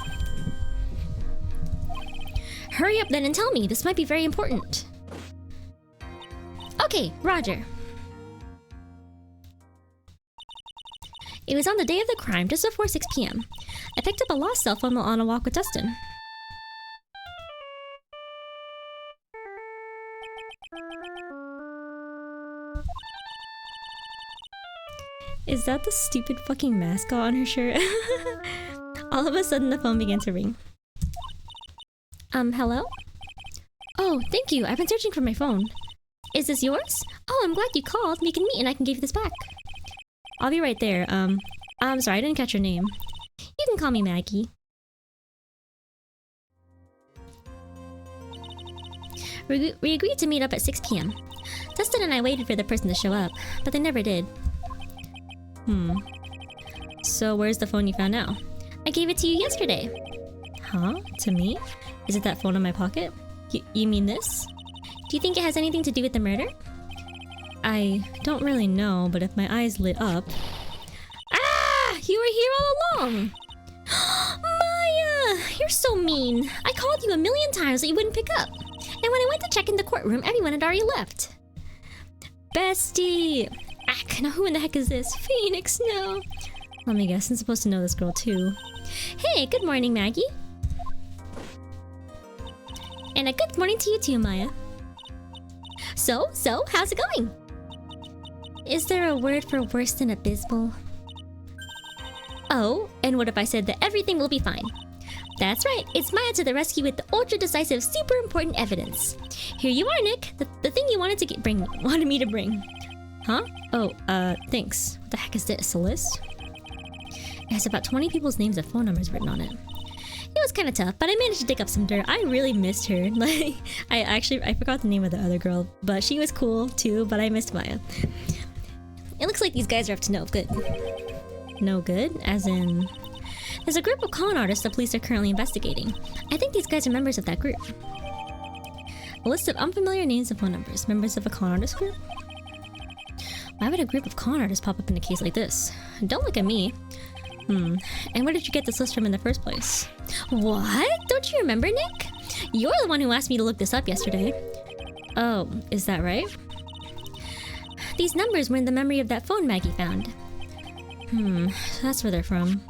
Hurry up then and tell me. This might be very important. Okay, Roger. It was on the day of the crime, just before 6 p.m. I picked up a lost cell phone while on a walk with Dustin. Is that the stupid fucking mascot on her shirt? All of a sudden the phone began to ring. Hello? Oh, thank you. I've been searching for my phone. Is this yours? Oh, I'm glad you called. We can meet and I can give you this back. I'll be right there. I'm sorry, I didn't catch your name. You can call me Maggie. We agreed to meet up at 6 p.m. Dustin and I waited for the person to show up, but they never did. So where's the phone you found now? I gave it to you yesterday. Huh? To me? Is it that phone in my pocket? You mean this? Do you think it has anything to do with the murder? I don't really know, but if my eyes lit up... Ah! You were here all along! Maya! You're so mean! I called you a million times that you wouldn't pick up. And when I went to check in the courtroom, everyone had already left. Bestie! Ack, now who in the heck is this? Phoenix, no! Let me guess, I'm supposed to know this girl too. Hey, good morning, Maggie. And a good morning to you too, Maya. So, how's it going? Is there a word for worse than abysmal? Oh, and what if I said that everything will be fine? That's right, it's Maya to the rescue with the ultra-decisive, super important evidence. Here you are, Nick, the thing you wanted me to bring. Huh? Oh, thanks. What the heck is this, a list? It has about 20 people's names and phone numbers written on it. It was kind of tough, but I managed to dig up some dirt. I really missed her. Like, I forgot the name of the other girl, but she was cool too, but I missed Maya. It looks like these guys are up to no good. No good? As in... There's a group of con artists the police are currently investigating. I think these guys are members of that group. A list of unfamiliar names and phone numbers. Members of a con artist group? Why would a group of con artists pop up in a case like this? Don't look at me. And where did you get this list from in the first place? What? Don't you remember, Nick? You're the one who asked me to look this up yesterday. Oh, is that right? These numbers were in the memory of that phone Maggie found. So that's where they're from.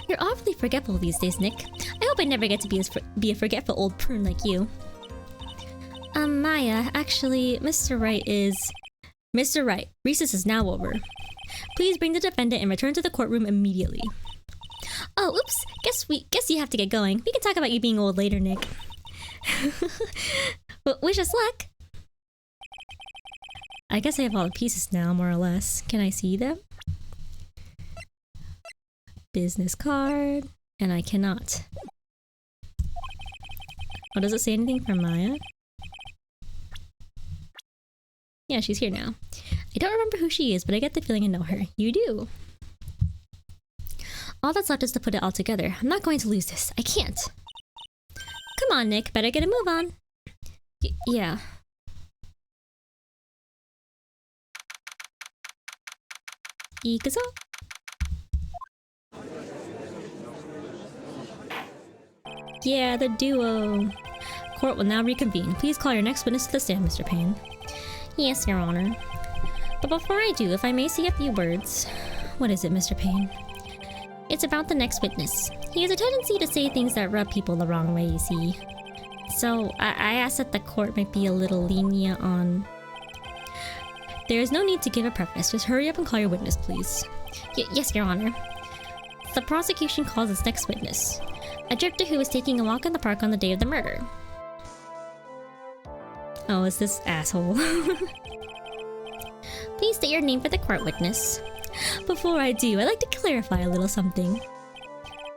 You're awfully forgetful these days, Nick. I hope I never get to be a forgetful old prune like you. Maya, actually, Mr. Wright is... Mr. Wright, recess is now over. Please bring the defendant and return to the courtroom immediately. Oh, oops. Guess you have to get going. We can talk about you being old later, Nick. Well, wish us luck. I guess I have all the pieces now, more or less. Can I see them? Business card. And I cannot. Oh, does it say anything from Maya? Yeah, she's here now. I don't remember who she is, but I get the feeling I know her. You do. All that's left is to put it all together. I'm not going to lose this. I can't. Come on, Nick. Better get a move on. Yeah. Ikuzo? Yeah, the duo. Court will now reconvene. Please call your next witness to the stand, Mr. Payne. Yes, Your Honor. But before I do, if I may say a few words... What is it, Mr. Payne? It's about the next witness. He has a tendency to say things that rub people the wrong way, you see. So, I ask that the court might be a little lenient on... There is no need to give a preface. Just hurry up and call your witness, please. Yes, Your Honor. The prosecution calls its next witness. A drifter who was taking a walk in the park on the day of the murder. Oh, it's this asshole. Please state your name for the court witness. Before I do, I'd like to clarify a little something.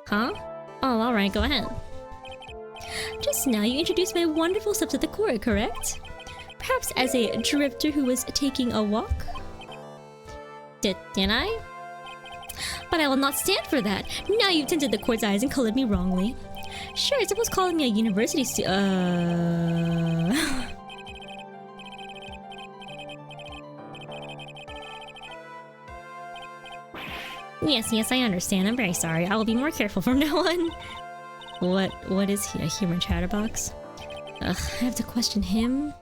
Huh? Oh, alright, go ahead. Just now you introduced my wonderful self to the court, correct? Perhaps as a drifter who was taking a walk? Didn't I? But I will not stand for that. Now you've tinted the court's eyes and colored me wrongly. Sure, I suppose calling me a university Yes, I understand. I'm very sorry. I will be more careful from now on. What is he? A human chatterbox? Ugh, I have to question him.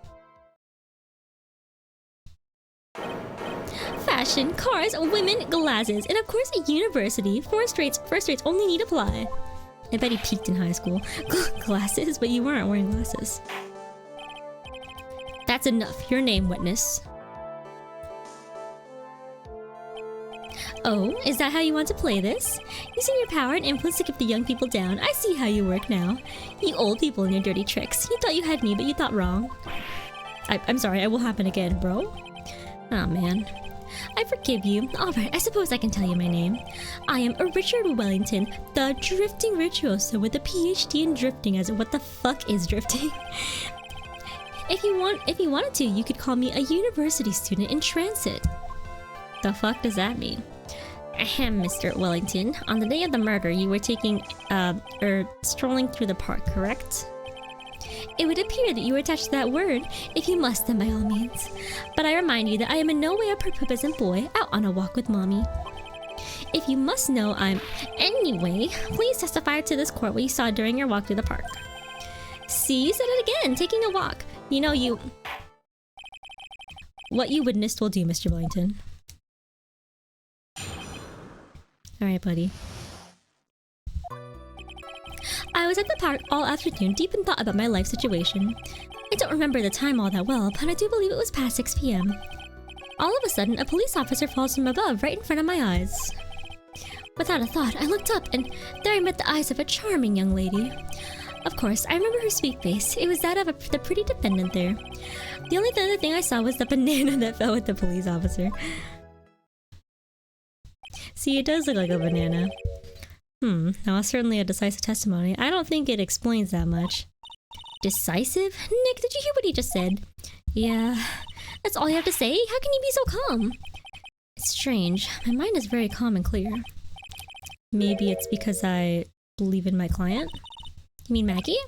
Fashion, cars, women, glasses, and of course a university. First rates only need apply. I bet he peaked in high school. Glasses? But you weren't wearing glasses. That's enough. Your name, witness. Oh, is that how you want to play this? Using your power and influence to keep the young people down. I see how you work now. You old people and your dirty tricks. You thought you had me, but you thought wrong. I'm sorry, it will happen again, bro. Aw, man. I forgive you. Alright, I suppose I can tell you my name. I am Richard Wellington, the drifting virtuoso with a PhD in drifting as what the fuck is drifting? If you wanted to, you could call me a university student in transit. The fuck does that mean? Ahem, Mr. Wellington. On the day of the murder, you were strolling through the park, correct? It would appear that you were attached to that word. If you must, then by all means. But I remind you that I am in no way a prepubescent boy out on a walk with mommy. If you must know, Anyway, please testify to this court what you saw during your walk through the park. See, you said it again, taking a walk. You know what you witnessed will do, Mr. Wellington. Alright, buddy. I was at the park all afternoon, deep in thought about my life situation. I don't remember the time all that well, but I do believe it was past 6 p.m. All of a sudden, a police officer falls from above right in front of my eyes. Without a thought, I looked up, and there I met the eyes of a charming young lady. Of course, I remember her sweet face. It was that of the pretty defendant there. The only other thing I saw was the banana that fell with the police officer. See, it does look like a banana. Now it's certainly a decisive testimony. I don't think it explains that much. Decisive? Nick, did you hear what he just said? Yeah, that's all you have to say? How can you be so calm? It's strange. My mind is very calm and clear. Maybe it's because I believe in my client? You mean Maggie?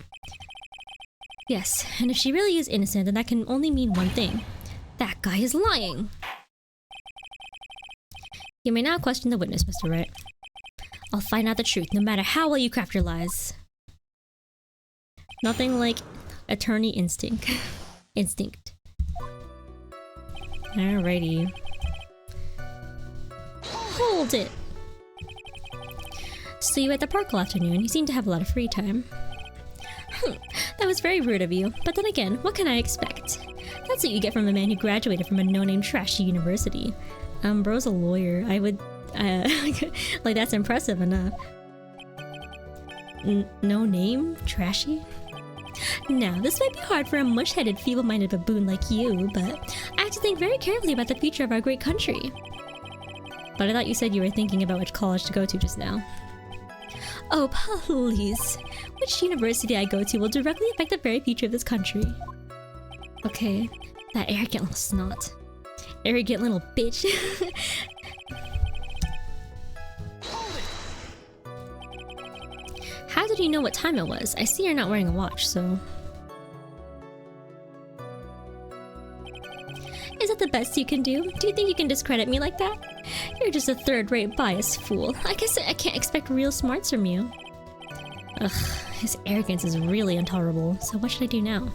Yes, and if she really is innocent, then that can only mean one thing. That guy is lying! You may now question the witness, Mr. Wright. I'll find out the truth, no matter how well you craft your lies. Nothing like attorney instinct. Alrighty. Hold it! So you at the park all afternoon. You seem to have a lot of free time. That was very rude of you. But then again, what can I expect? That's what you get from a man who graduated from a no-name trashy university. Bro's a lawyer. I would... like, that's impressive enough. No name? Trashy? Now, this might be hard for a mush-headed, feeble-minded baboon like you, but I have to think very carefully about the future of our great country. But I thought you said you were thinking about which college to go to just now. Oh, please. Which university I go to will directly affect the very future of this country. Okay, that arrogant little snot. Arrogant little bitch. How did you know what time it was? I see you're not wearing a watch, so... Is that the best you can do? Do you think you can discredit me like that? You're just a third-rate biased fool. I guess I can't expect real smarts from you. Ugh, his arrogance is really intolerable. So what should I do now?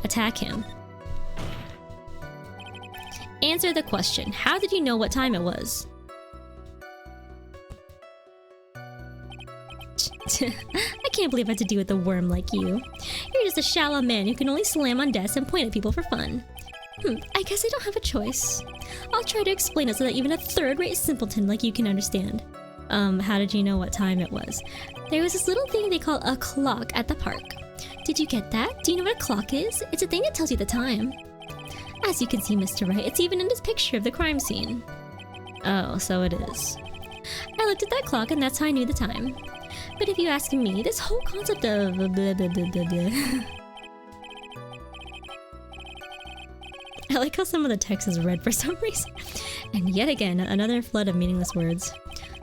Attack him. Answer the question. How did you know what time it was? I can't believe I had to deal with a worm like you. You're just a shallow man who can only slam on desks and point at people for fun. I guess I don't have a choice. I'll try to explain it so that even a third-rate simpleton like you can understand. How did you know what time it was? There was this little thing they call a clock at the park. Did you get that? Do you know what a clock is? It's a thing that tells you the time. As you can see, Mr. Wright, it's even in this picture of the crime scene. Oh, so it is. I looked at that clock and that's how I knew the time. But if you ask me, this whole concept of blah, blah, blah, blah, blah. I like how some of the text is red for some reason. And yet again, another flood of meaningless words.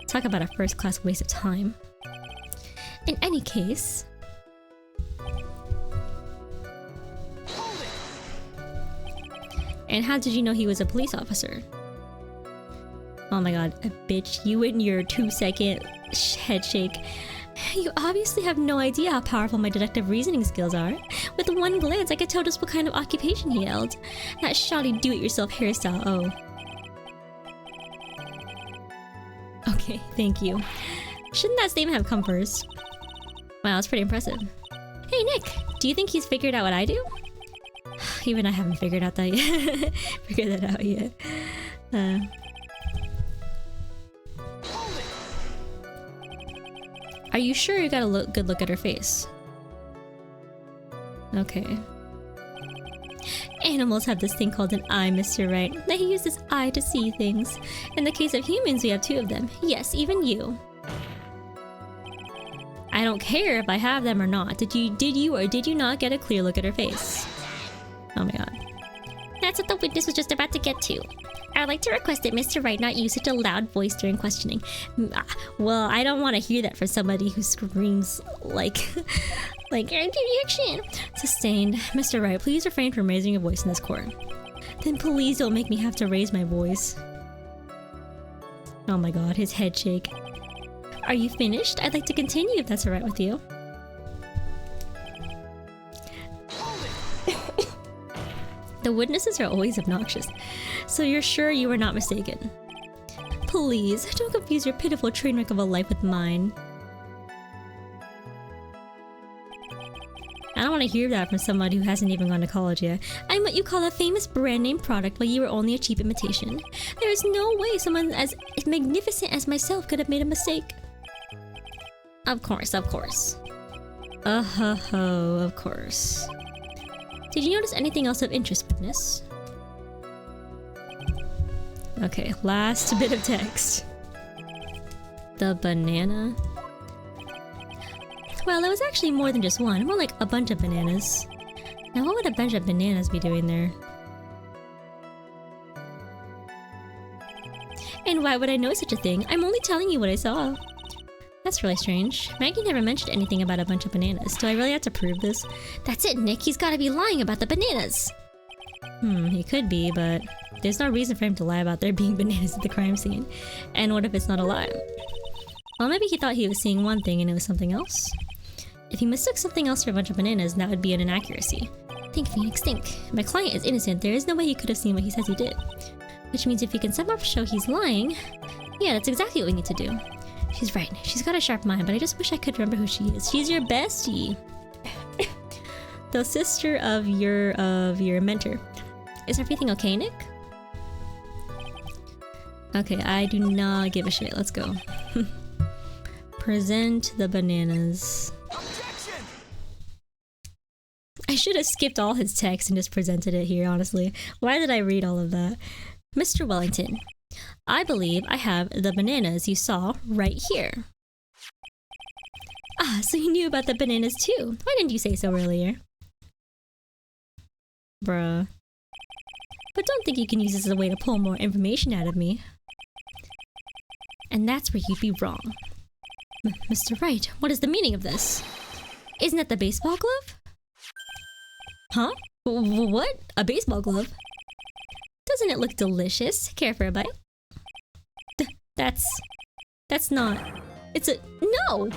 Talk about a first-class waste of time. In any case... And how did you know he was a police officer? Oh my god, bitch, you and your 2-second head shake. You obviously have no idea how powerful my deductive reasoning skills are. With one glance, I could tell just what kind of occupation he held. That shoddy do-it-yourself hairstyle, oh. Okay, thank you. Shouldn't that statement have come first? Wow, that's pretty impressive. Hey Nick, do you think he's figured out what I do? Even I haven't figured out that yet. Figured that out yet. Are you sure you got a good look at her face? Okay. Animals have this thing called an eye, Mr. Wright. They use this eye to see things. In the case of humans, we have 2 of them. Yes, even you. I don't care if I have them or not. Did you or did you not get a clear look at her face? Oh my god. That's what the witness was just about to get to. I'd like to request that Mr. Wright not use such a loud voice during questioning. Well, I don't want to hear that from somebody who screams like... objection! Sustained. Mr. Wright, please refrain from raising your voice in this court. Then please don't make me have to raise my voice. Oh my god, his head shake. Are you finished? I'd like to continue if that's alright with you. The witnesses are always obnoxious, so you're sure you were not mistaken. Please, don't confuse your pitiful train wreck of a life with mine. I don't want to hear that from somebody who hasn't even gone to college yet. I'm what you call a famous brand name product while you were only a cheap imitation. There is no way someone as magnificent as myself could have made a mistake. Of course, of course. Of course. Did you notice anything else of interest, witness? Okay, last bit of text. The banana? Well, it was actually more than just one, more like a bunch of bananas. Now what would a bunch of bananas be doing there? And why would I know such a thing? I'm only telling you what I saw. That's really strange. Maggie never mentioned anything about a bunch of bananas. Do I really have to prove this? That's it, Nick. He's gotta be lying about the bananas. He could be, but there's no reason for him to lie about there being bananas at the crime scene. And what if it's not a lie? Well, maybe he thought he was seeing one thing and it was something else. If he mistook something else for a bunch of bananas, that would be an inaccuracy. Think, Phoenix, think. My client is innocent. There is no way he could have seen what he says he did. Which means if he can somehow show he's lying... Yeah, that's exactly what we need to do. She's right. She's got a sharp mind, but I just wish I could remember who she is. She's your bestie. The sister of your mentor. Is everything okay, Nick? Okay, I do not give a shit. Let's go. Present the bananas. Objection! I should have skipped all his text and just presented it here, honestly. Why did I read all of that? Mr. Wellington, I believe I have the bananas you saw right here. Ah, so you knew about the bananas too. Why didn't you say so earlier? Bruh. But don't think you can use this as a way to pull more information out of me. And that's where you'd be wrong. Mr. Wright, what is the meaning of this? Isn't that the baseball glove? Huh? What? A baseball glove? Doesn't it look delicious? Care for a bite? That's not... It's a... No!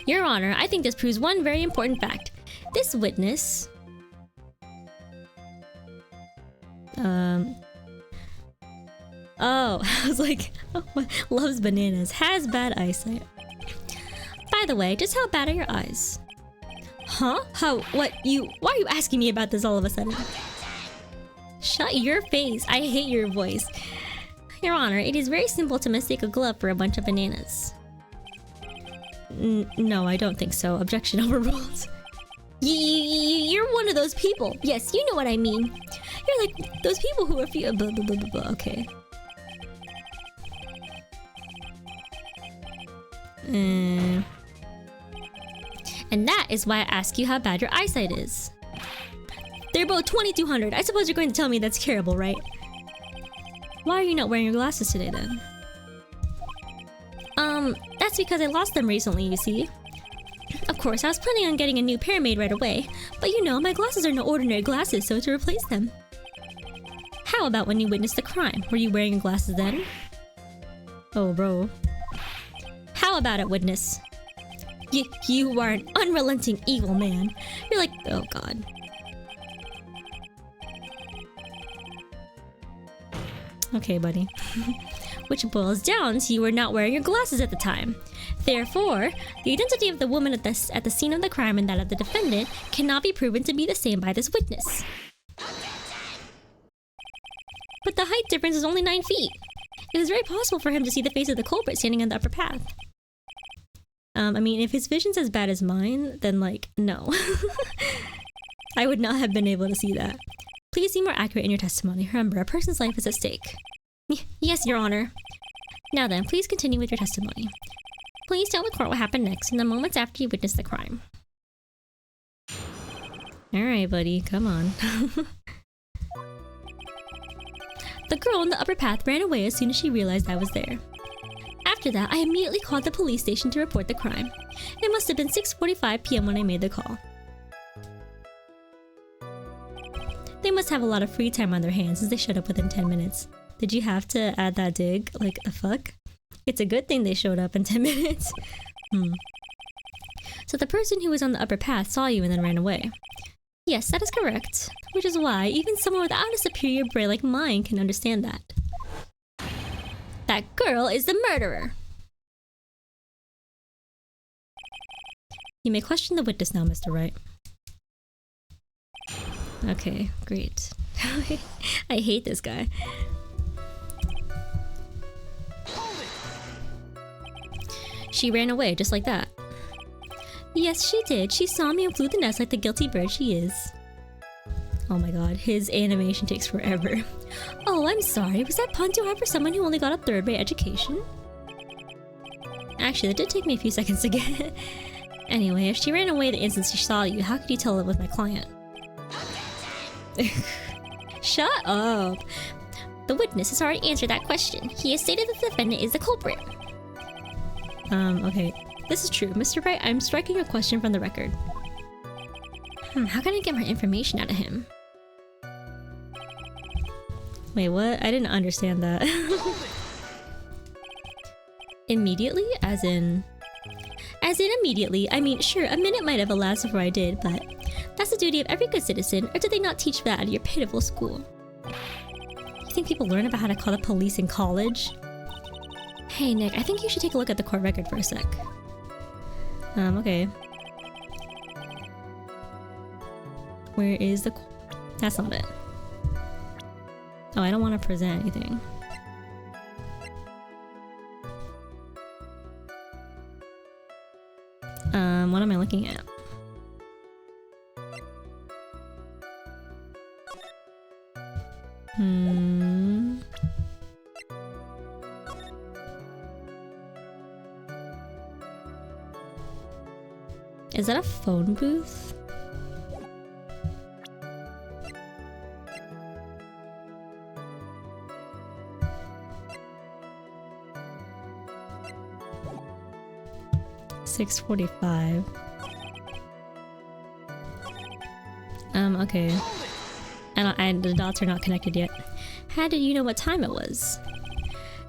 Your Honor, I think this proves one very important fact. This witness... Oh, I was like, loves bananas, has bad eyesight. By the way, just how bad are your eyes? Huh? Why are you asking me about this all of a sudden? Shut your face, I hate your voice. Your Honor, it is very simple to mistake a glove for a bunch of bananas. No, I don't think so. Objection overruled. You're one of those people. Yes, you know what I mean. You're like those people who are blah, blah, blah, blah, blah. Okay. And that is why I ask you how bad your eyesight is. They're both 2200. I suppose you're going to tell me that's terrible, right? Why are you not wearing your glasses today then? That's because I lost them recently, you see. Of course, I was planning on getting a new pair made right away, but you know, my glasses are no ordinary glasses, so to replace them. How about when you witnessed the crime? Were you wearing your glasses then? Oh, bro. How about it, witness? You are an unrelenting evil man. You're like, oh god. Okay, buddy. Which boils down to you were not wearing your glasses at the time. Therefore, the identity of the woman at the scene of the crime and that of the defendant cannot be proven to be the same by this witness. But the height difference is only 9 feet. It was very possible for him to see the face of the culprit standing on the upper path. I mean, if his vision's as bad as mine, then like, no. I would not have been able to see that. Please be more accurate in your testimony. Remember, a person's life is at stake. Yes, Your Honor. Now then, please continue with your testimony. Please tell the court what happened next in the moments after you witnessed the crime. Alright, buddy, come on. The girl on the upper path ran away as soon as she realized I was there. After that, I immediately called the police station to report the crime. It must have been 6:45 p.m. when I made the call. They must have a lot of free time on their hands since they showed up within 10 minutes. Did you have to add that dig? Like, the fuck? It's a good thing they showed up in 10 minutes. So the person who was on the upper path saw you and then ran away. Yes, that is correct. Which is why even someone without a superior brain like mine can understand that. That girl is the murderer! You may question the witness now, Mr. Wright. Okay, great. I hate this guy. She ran away just like that. Yes, she did. She saw me and flew the nest like the guilty bird she is. Oh my god, his animation takes forever. Oh, I'm sorry. Was that pun too hard for someone who only got a third-rate education? Actually, that did take me a few seconds to get. Anyway, if she ran away the instant she saw you, how could you tell it was my client? Shut up! The witness has already answered that question. He has stated that the defendant is the culprit. Okay. This is true. Mr. Wright, I'm striking your question from the record. How can I get more information out of him? Wait, what? I didn't understand that. Immediately? As in immediately. I mean, sure, a minute might have elapsed before I did, but that's the duty of every good citizen, or did they not teach that at your pitiful school? You think people learn about how to call the police in college? Hey, Nick, I think you should take a look at the court record for a sec. Okay. Where is the... That's not it. Oh, I don't want to present anything. What am I looking at? Is that a phone booth? $6:45. Okay. And the dots are not connected yet. How did you know what time it was?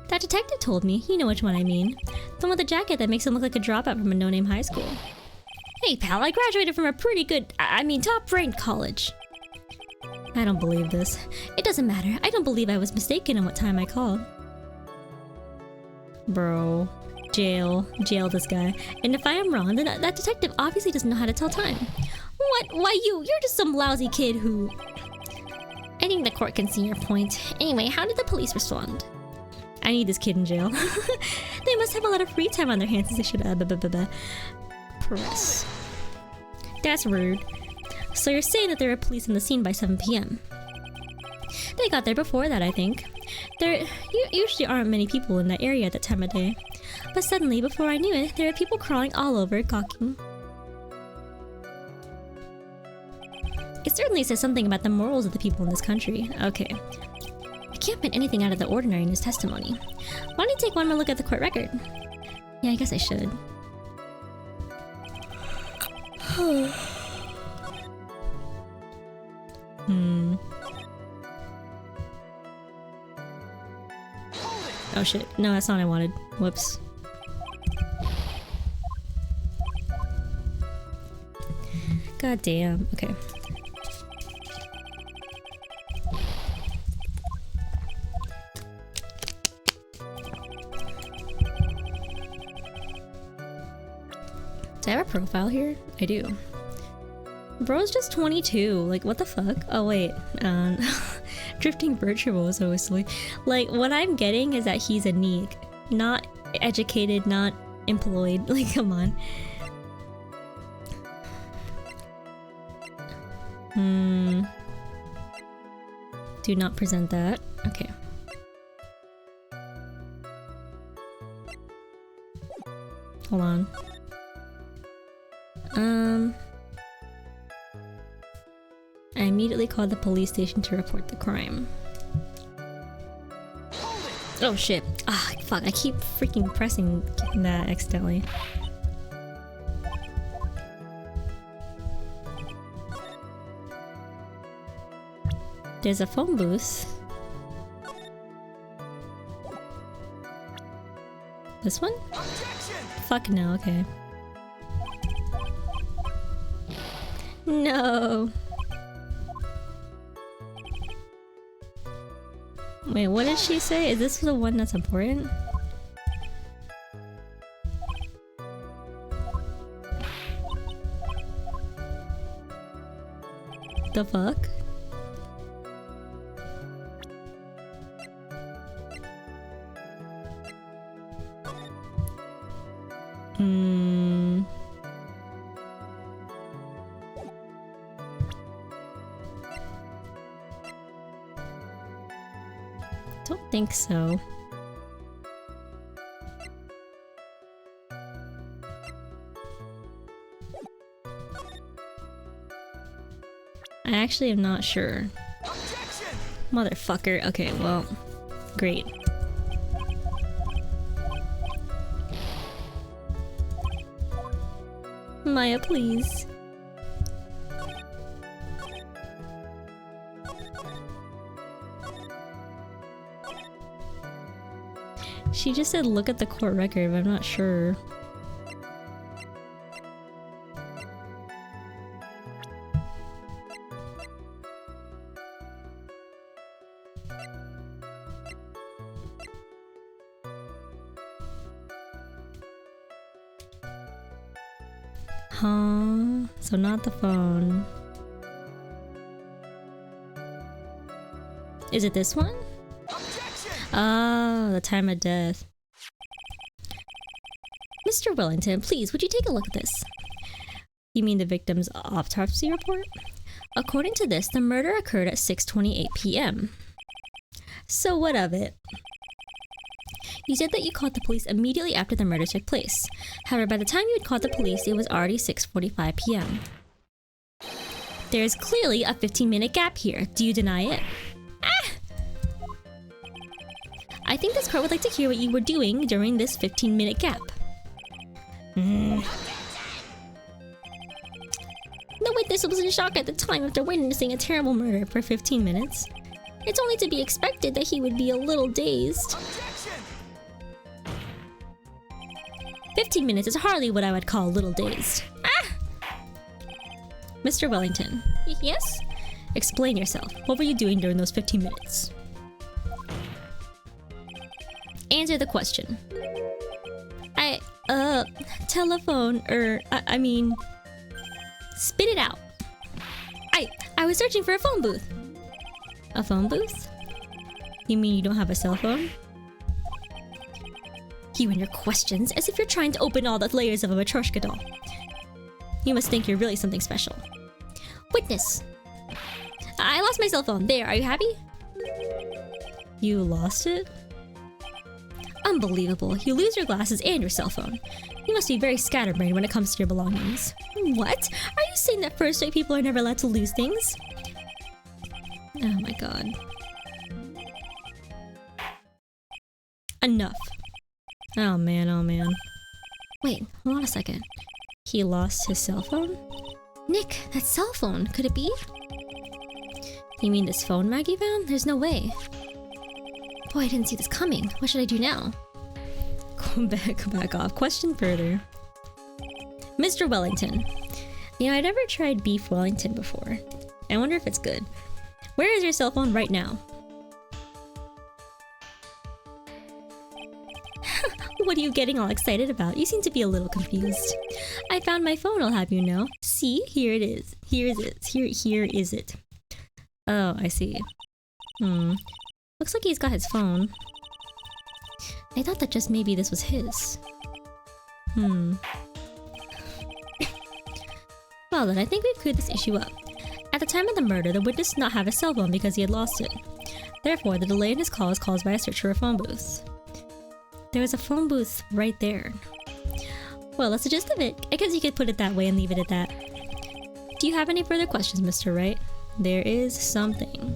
That detective told me. You know which one I mean. The one with the jacket that makes him look like a dropout from a no-name high school. Hey pal, I graduated from a pretty good, top-ranked college. I don't believe this. It doesn't matter. I don't believe I was mistaken on what time I called. Bro. Jail this guy. And if I am wrong, then that detective obviously doesn't know how to tell time. What? Why you're just some lousy kid who... I think the court can see your point. Anyway, how did the police respond? I need this kid in jail. They must have a lot of free time on their hands since they should press. That's rude. So you're saying that there were police on the scene by 7 p.m. They got there before that, I think. There usually aren't many people in that area at that time of day. But suddenly, before I knew it, there were people crawling all over, gawking. It certainly says something about the morals of the people in this country. Okay. I can't find anything out of the ordinary in his testimony. Why don't you take one more look at the court record? Yeah, I guess I should. Oh shit. No, that's not what I wanted. Whoops. God damn. Okay. Do I have a profile here? I do. Bro's just 22. Like, what the fuck? Oh, wait. Drifting virtual is always silly. Like, what I'm getting is that he's a neek. Not educated, not employed. Like, come on. Do not present that. Okay. Hold on. I immediately called the police station to report the crime. Oh shit. Ah, fuck. I keep freaking pressing that accidentally. There's a phone booth. This one? Fuck no, okay. No. Wait, what did she say? Is this the one that's important? The fuck? Don't think so. I actually am not sure. Objection! Motherfucker. Okay, well, great. Maya, please. She just said look at the court record, but I'm not sure. Huh? So not the phone. Is it this one? Ah, the time of death. Mr. Wellington, please, would you take a look at this? You mean the victim's autopsy report? According to this, the murder occurred at 6:28 p.m. So what of it? You said that you called the police immediately after the murder took place. However, by the time you had called the police, it was already 6:45 p.m. There is clearly a 15-minute gap here. Do you deny it? I think this court would like to hear what you were doing during this 15-minute gap. The witness was in shock at the time after witnessing a terrible murder for 15 minutes. It's only to be expected that he would be a little dazed. 15 minutes is hardly what I would call a little dazed. Mr. Wellington. Yes? Explain yourself. What were you doing during those 15 minutes? Answer the question. Telephone, I mean... Spit it out. I was searching for a phone booth. A phone booth? You mean you don't have a cell phone? You and your questions, as if you're trying to open all the layers of a Matryoshka doll. You must think you're really something special. Witness! I lost my cell phone. There, are you happy? You lost it? Unbelievable. You lose your glasses and your cell phone. You must be very scatterbrained when it comes to your belongings. What? Are you saying that first-rate people are never allowed to lose things? Oh my god. Enough. Oh man, oh man. Wait, hold on a second. He lost his cell phone? Nick, that cell phone, could it be? You mean this phone Maggie found? There's no way. Boy, I didn't see this coming. What should I do now? Go back off. Question further. Mr. Wellington. You know, I've never tried beef Wellington before. I wonder if it's good. Where is your cell phone right now? What are you getting all excited about? You seem to be a little confused. I found my phone, I'll have you know. See, here it is. Here is it. Here is it. Oh, I see. Looks like he's got his phone. I thought that just maybe this was his. Well then, I think we've cleared this issue up. At the time of the murder, the witness did not have a cell phone because he had lost it. Therefore, the delay in his call is caused by a search for a phone booth. There was a phone booth right there. Well, that's the gist of it. I guess you could put it that way and leave it at that. Do you have any further questions, Mr. Wright? There is something.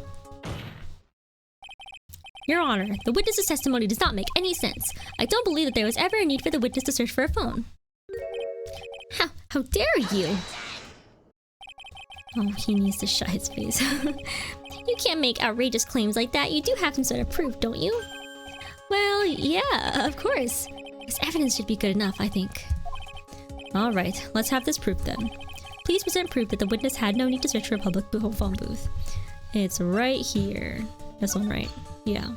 Your Honor, the witness's testimony does not make any sense. I don't believe that there was ever a need for the witness to search for a phone. How dare you! Oh, he needs to shut his face. You can't make outrageous claims like that. You do have some sort of proof, don't you? Well, yeah, of course. This evidence should be good enough, I think. Alright, let's have this proof then. Please present proof that the witness had no need to search for a public phone booth. It's right here. This one, right? Yeah.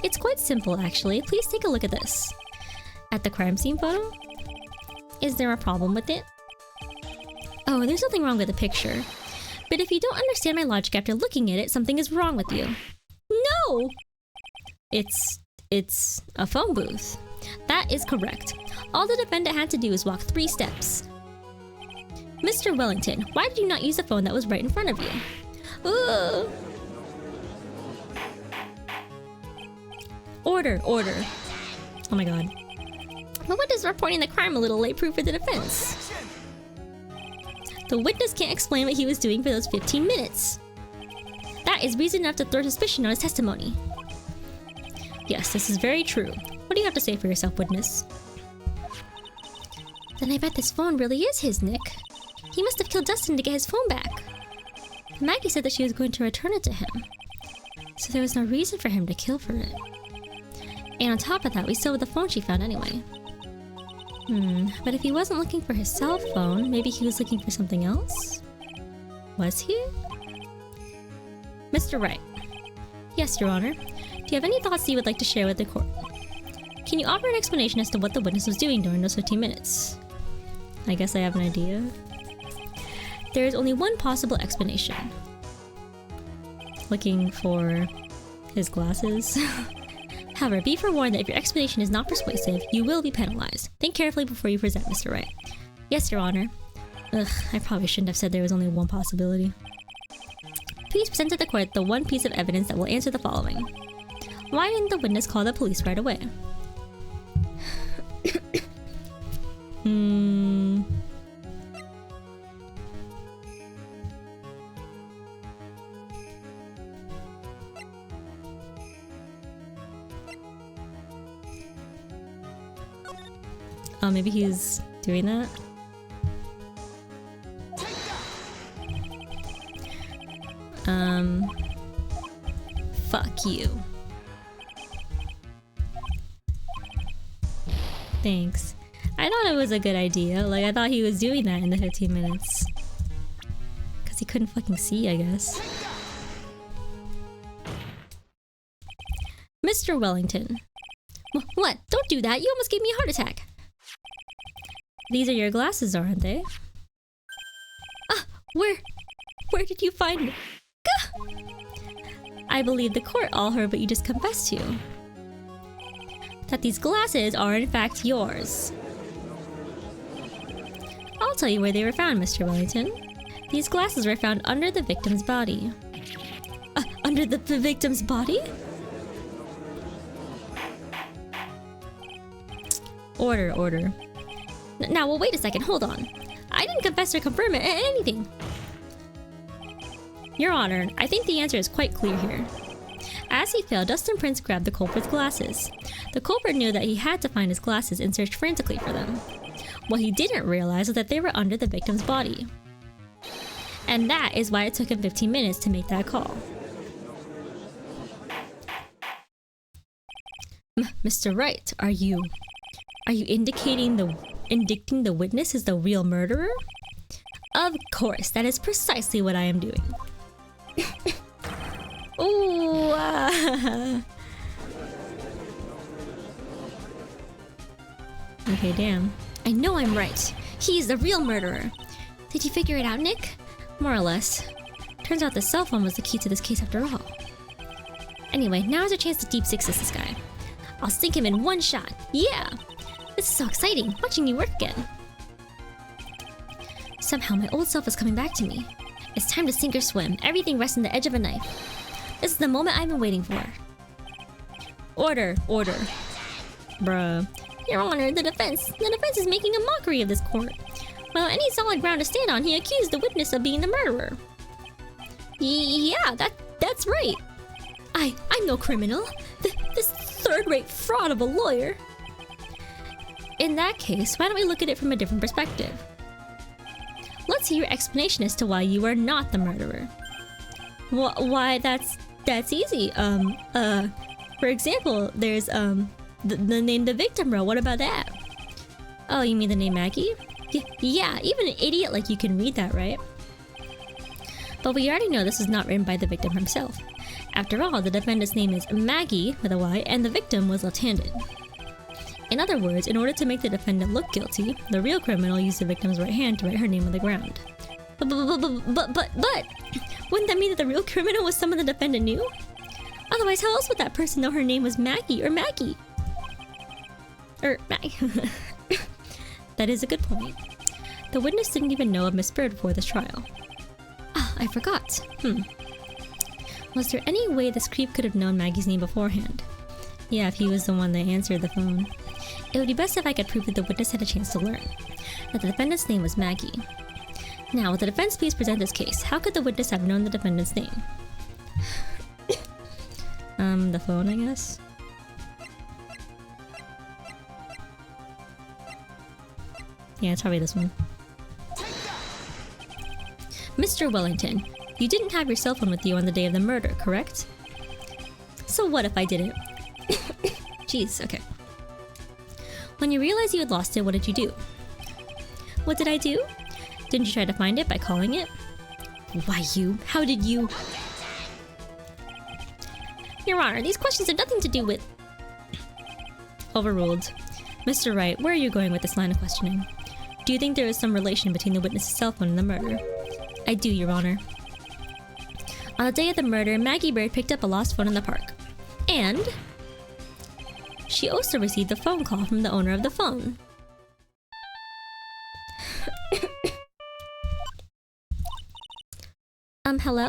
It's quite simple, actually. Please take a look at this. At the crime scene photo? Is there a problem with it? Oh, there's nothing wrong with the picture. But if you don't understand my logic after looking at it, something is wrong with you. No! It's a phone booth. That is correct. All the defendant had to do is walk 3 steps. Mr. Wellington, why did you not use the phone that was right in front of you? Ugh. Order. Oh my god. But what does reporting the crime a little late prove for the defense? The witness can't explain what he was doing for those 15 minutes. That is reason enough to throw suspicion on his testimony. Yes, this is very true. What do you have to say for yourself, witness? Then I bet this phone really is his, Nick. He must have killed Dustin to get his phone back. Maggie said that she was going to return it to him. So there was no reason for him to kill for it. And on top of that, we still have the phone she found anyway. But if he wasn't looking for his cell phone, maybe he was looking for something else? Was he? Mr. Wright. Yes, Your Honor. Do you have any thoughts that you would like to share with the court? Can you offer an explanation as to what the witness was doing during those 15 minutes? I guess I have an idea. There is only one possible explanation. Looking for his glasses? However, be forewarned that if your explanation is not persuasive, you will be penalized. Think carefully before you present, Mr. Wright. Yes, Your Honor. Ugh, I probably shouldn't have said there was only one possibility. Please present to the court the one piece of evidence that will answer the following. Why didn't the witness call the police right away? Oh, maybe he's doing that? Fuck you. Thanks. I thought it was a good idea. Like, I thought he was doing that in the 15 minutes. Because he couldn't fucking see, I guess. Mr. Wellington. What? Don't do that! You almost gave me a heart attack! These are your glasses, aren't they? Ah! Where did you find me? Gah! I believe the court all heard what you just confessed to. That these glasses are in fact yours. I'll tell you where they were found, Mr. Wellington. These glasses were found under the victim's body. Under the victim's body? Order. Now, well, wait a second, hold on. I didn't confess or confirm anything. Your Honor, I think the answer is quite clear here. As he fell, Dustin Prince grabbed the culprit's glasses. The culprit knew that he had to find his glasses and searched frantically for them. What he didn't realize was that they were under the victim's body. And that is why it took him 15 minutes to make that call. Mr. Wright, are you indicting the witness is the real murderer? Of course, that is precisely what I am doing. Ooh. Okay, damn. I know I'm right. He's the real murderer. Did you figure it out, Nick? More or less. Turns out the cell phone was the key to this case after all. Anyway, now is a chance to deep sixes this guy. I'll sink him in one shot. Yeah! This is so exciting, watching you work again. Somehow my old self is coming back to me. It's time to sink or swim. Everything rests on the edge of a knife. This is the moment I've been waiting for. Order. Bruh. Your Honor, the defense is making a mockery of this court. Without any solid ground to stand on, he accused the witness of being the murderer. Yeah, that's right. I'm no criminal. This third-rate fraud of a lawyer. In that case, why don't we look at it from a different perspective? Let's hear your explanation as to why you are not the murderer. Why, that's easy. For example, there's, the name the victim wrote. What about that? Oh, you mean the name Maggie? Yeah, even an idiot like you can read that, right? But we already know this is not written by the victim himself. After all, the defendant's name is Maggie, with a Y, and the victim was left-handed. In other words, in order to make the defendant look guilty, the real criminal used the victim's right hand to write her name on the ground. But, wouldn't that mean that the real criminal was someone the defendant knew? Otherwise, how else would that person know her name was Maggie or Maggie? Maggie. That is a good point. The witness didn't even know of Miss Bird before this trial. Ah, I forgot. Was there any way this creep could have known Maggie's name beforehand? Yeah, if he was the one that answered the phone. It would be best if I could prove that the witness had a chance to learn that the defendant's name was Maggie. Now, would the defense please present this case? How could the witness have known the defendant's name? The phone, I guess? Yeah, it's probably this one. Mr. Wellington, you didn't have your cell phone with you on the day of the murder, correct? So what if I didn't? Jeez, okay. When you realized you had lost it, what did you do? What did I do? Didn't you try to find it by calling it? Why you? How did you? Your Honor, these questions have nothing to do with... Overruled. Mr. Wright, where are you going with this line of questioning? Do you think there is some relation between the witness's cell phone and the murder? I do, Your Honor. On the day of the murder, Maggie Bird picked up a lost phone in the park. And... she also received a phone call from the owner of the phone. Hello?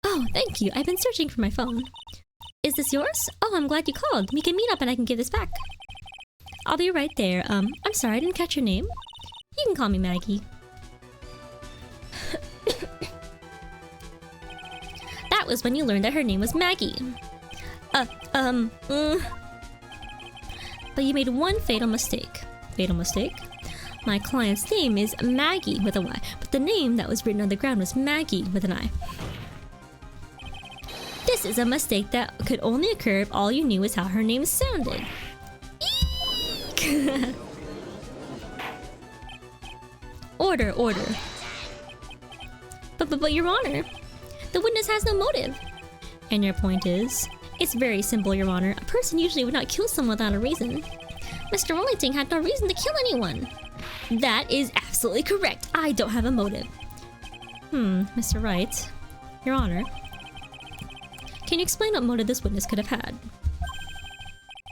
Oh, thank you. I've been searching for my phone. Is this yours? Oh, I'm glad you called. We can meet up and I can give this back. I'll be right there. I'm sorry, I didn't catch your name. You can call me Maggie. That was when you learned that her name was Maggie. But you made one fatal mistake. Fatal mistake? My client's name is Maggie with a Y, but the name that was written on the ground was Maggie with an I. This is a mistake that could only occur if all you knew was how her name sounded. Eek! Order. But Your Honor, the witness has no motive. And your point is? It's very simple, Your Honor. A person usually would not kill someone without a reason. Mr. Wellington had no reason to kill anyone. That is absolutely correct. I don't have a motive. Mr. Wright. Your Honor. Can you explain what motive this witness could have had?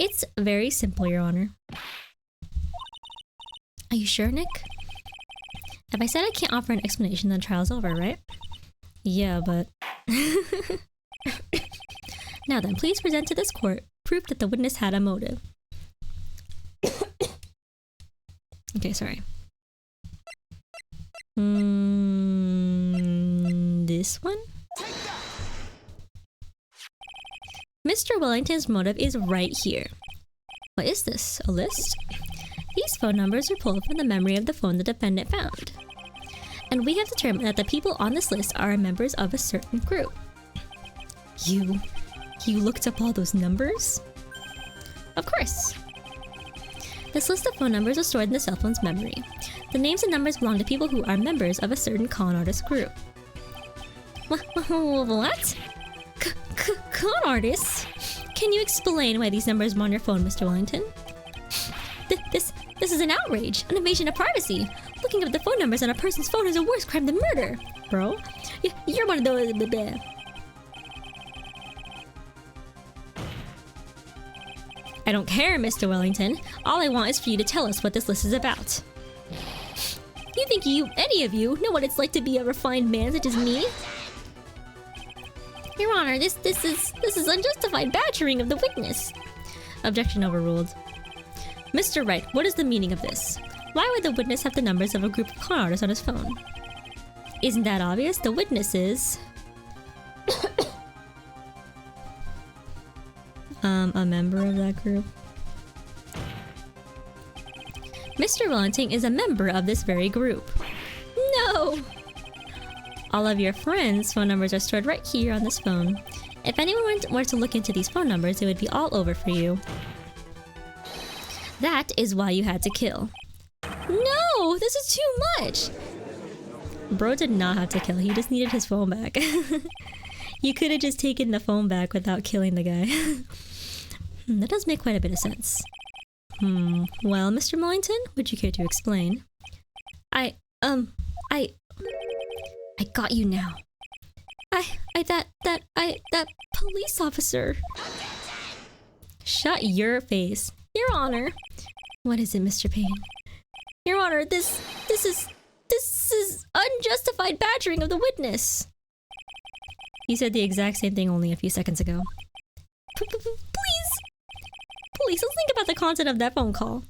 It's very simple, Your Honor. Are you sure, Nick? If I said I can't offer an explanation, then the trial's over, right? Yeah, but... Now then, please present to this court proof that the witness had a motive. Okay, sorry. This one? Mr. Wellington's motive is right here. What is this? A list? These phone numbers are pulled from the memory of the phone the defendant found. And we have determined that the people on this list are members of a certain group. You looked up all those numbers? Of course. This list of phone numbers was stored in the cell phone's memory. The names and numbers belong to people who are members of a certain con artist group. What? Con artists? Can you explain why these numbers are on your phone, Mr. Wellington? This is an outrage, an invasion of privacy. Looking up the phone numbers on a person's phone is a worse crime than murder, bro. You're one of those. I don't care, Mr. Wellington. All I want is for you to tell us what this list is about. You think any of you, know what it's like to be a refined man such as me? Your Honor, this is unjustified badgering of the witness. Objection overruled. Mr. Wright, what is the meaning of this? Why would the witness have the numbers of a group of con artists on his phone? Isn't that obvious? The witness is... a member of that group. Mr. Wellington is a member of this very group. No! All of your friends' phone numbers are stored right here on this phone. If anyone were to look into these phone numbers, it would be all over for you. That is why you had to kill. No! This is too much! Bro did not have to kill, he just needed his phone back. You could have just taken the phone back without killing the guy. That does make quite a bit of sense. Well, Mr. Wellington, would you care to explain? I got you now. That police officer. Shut your face. Your Honor. What is it, Mr. Payne? Your Honor, this is unjustified badgering of the witness. You said the exact same thing only a few seconds ago. Please, let's think about the content of that phone call.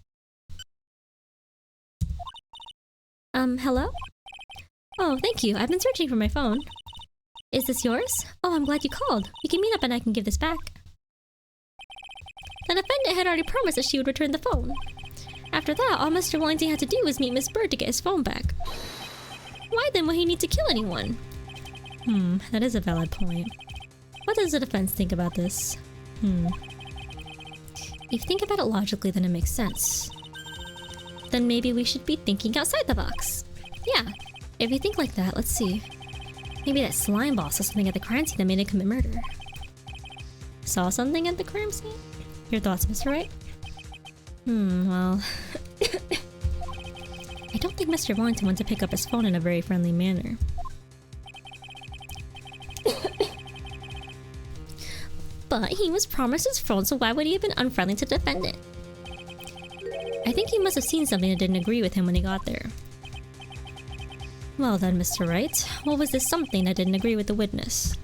Hello? Oh, thank you. I've been searching for my phone. Is this yours? Oh, I'm glad you called. We can meet up and I can give this back. The defendant had already promised that she would return the phone. After that, all Mr. Wellington had to do was meet Miss Bird to get his phone back. Why then would he need to kill anyone? That is a valid point. What does the defense think about this? If you think about it logically, then it makes sense. Then maybe we should be thinking outside the box. Yeah, if you think like that, let's see. Maybe that slime boss saw something at the crime scene that made him commit murder. Saw something at the crime scene? Your thoughts, Mr. Wright? Well... I don't think Mr. Wellington went to pick up his phone in a very friendly manner. But he was promised his phone, so why would he have been unfriendly to the defendant? I think he must have seen something that didn't agree with him when he got there. Well then, Mr. Wright, what was this something that didn't agree with the witness?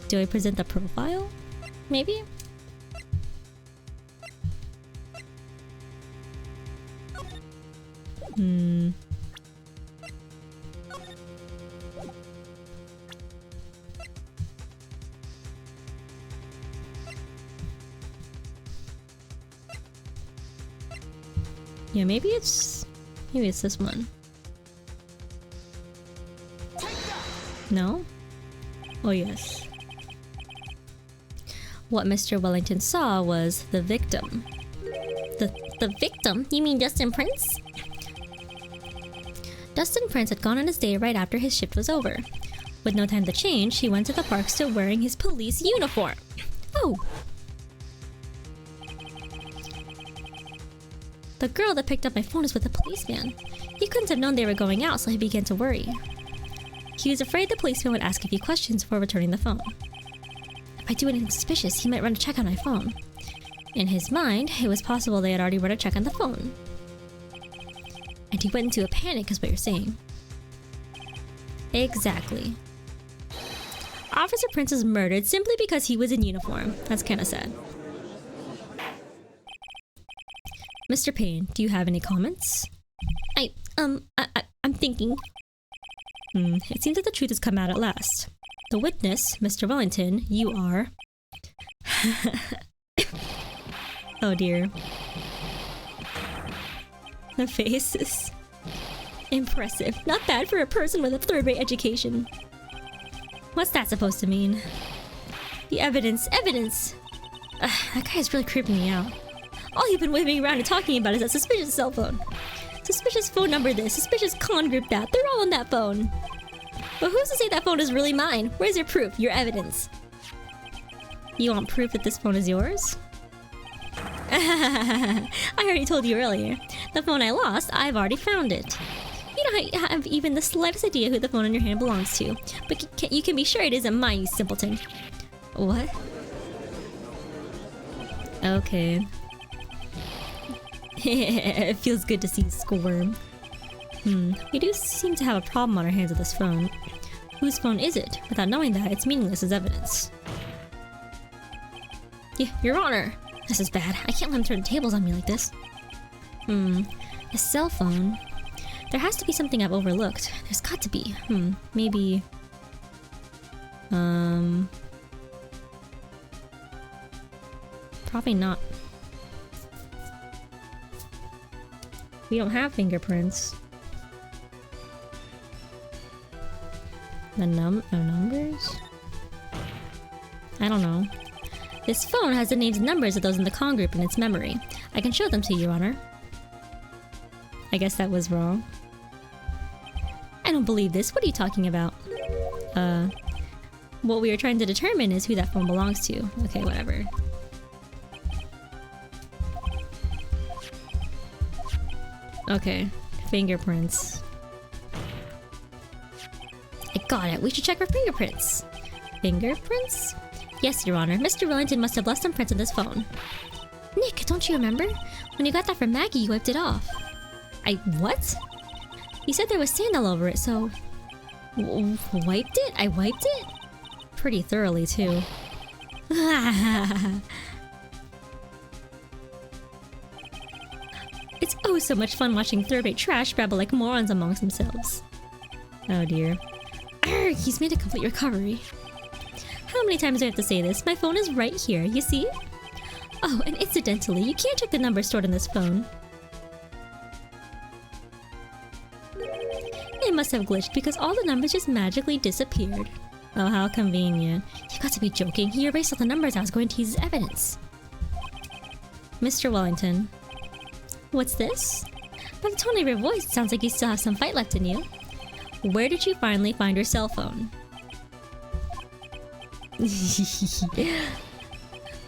Do I present the profile? Maybe? Yeah, maybe it's this one. No? Oh yes. What Mr. Wellington saw was the victim. The victim? You mean Dustin Prince? Dustin Prince had gone on his day right after his shift was over. With no time to change, he went to the park still wearing his police uniform. Oh! The girl that picked up my phone is with a policeman. He couldn't have known they were going out, so he began to worry. He was afraid the policeman would ask a few questions before returning the phone. If I do anything suspicious, he might run a check on my phone. In his mind, it was possible they had already run a check on the phone. And he went into a panic, is what you're saying. Exactly. Officer Prince was murdered simply because he was in uniform. That's kinda sad. Mr. Payne, do you have any comments? I'm thinking. It seems that the truth has come out at last. The witness, Mr. Wellington, you are... Oh dear. The face is... impressive. Not bad for a person with a third-rate education. What's that supposed to mean? The evidence. Evidence! That guy is really creeping me out. All you've been waving around and talking about is that suspicious cell phone. Suspicious phone number this, suspicious con group that. They're all on that phone. But who's to say that phone is really mine? Where's your proof? Your evidence? You want proof that this phone is yours? I already told you earlier. The phone I lost, I've already found it. You don't have even the slightest idea who the phone in your hand belongs to. But you can be sure it isn't mine, you simpleton. What? Okay. It feels good to see you squirm. We do seem to have a problem on our hands with this phone. Whose phone is it? Without knowing that, it's meaningless as evidence. Your Honor! This is bad. I can't let him turn the tables on me like this. A cell phone? There has to be something I've overlooked. There's got to be. Maybe... Probably not. We don't have fingerprints. The numbers? I don't know. This phone has the names and numbers of those in the con group in its memory. I can show them to you, Your Honor. I guess that was wrong. I don't believe this. What are you talking about? What we are trying to determine is who that phone belongs to. Okay, whatever. Okay, fingerprints. I got it. We should check for fingerprints. Fingerprints? Yes, Your Honor. Mr. Wellington must have left some prints on this phone. Nick, don't you remember? When you got that from Maggie, you wiped it off. What? You said there was sand all over it, so... Wiped it? I wiped it? Pretty thoroughly, too. It's oh so much fun watching third-rate trash babble like morons amongst themselves. Oh dear. Arrgh, he's made a complete recovery. How many times do I have to say this? My phone is right here, you see? Oh, and incidentally, you can't check the number stored in this phone. It must have glitched because all the numbers just magically disappeared. Oh, how convenient. You got to be joking. He erased all the numbers I was going to use as evidence. Mr. Wellington. What's this? By the tone of your voice, it sounds like you still have some fight left in you. Where did you finally find your cell phone?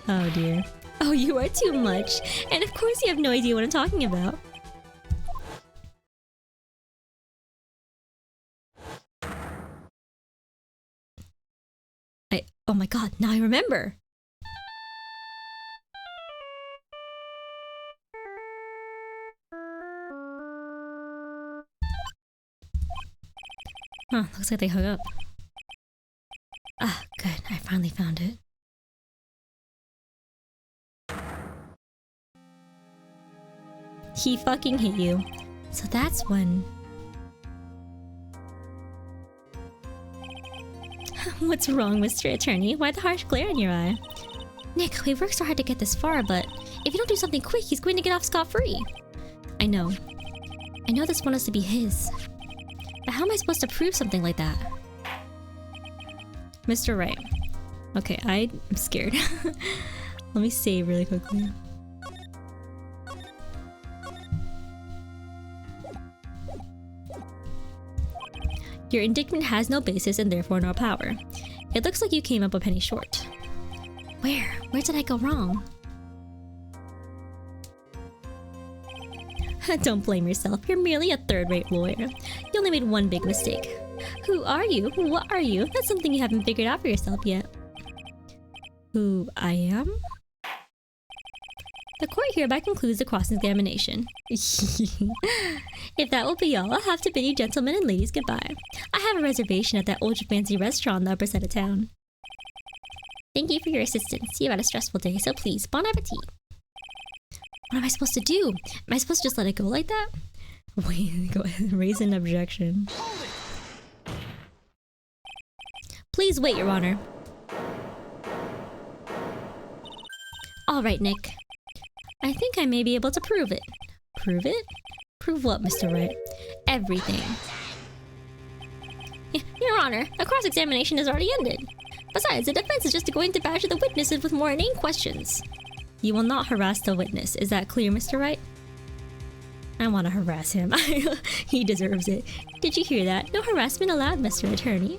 Oh dear. Oh, you are too much. And of course you have no idea what I'm talking about. Oh my god, now I remember! Huh, looks like they hung up. Ah, good, I finally found it. He fucking hit you. So that's when... What's wrong, Mr. Attorney? Why the harsh glare in your eye? Nick, we've worked so hard to get this far, but if you don't do something quick, he's going to get off scot-free. I know. I know this one has to be his. But how am I supposed to prove something like that? Mr. Wright. Okay, I'm scared. Let me save really quickly. Your indictment has no basis and therefore no power. It looks like you came up a penny short. Where? Where did I go wrong? Don't blame yourself. You're merely a third-rate lawyer. You only made one big mistake. Who are you? What are you? That's something you haven't figured out for yourself yet. Who I am? The court hereby concludes the cross-examination. If that will be all, I'll have to bid you gentlemen and ladies goodbye. I have a reservation at that ultra-fancy restaurant on the upper side of town. Thank you for your assistance. You had a stressful day, so please, bon appetit. What am I supposed to do? Am I supposed to just let it go like that? Wait, go ahead and raise an objection. Please wait, Your Honor. All right, Nick. I think I may be able to prove it. Prove it? Prove what, Mr. Wright? Everything. Your Honor, a cross-examination has already ended. Besides, the defense is just going to badger the witnesses with more inane questions. You will not harass the witness. Is that clear, Mr. Wright? I want to harass him. He deserves it. Did you hear that? No harassment allowed, Mr. Attorney.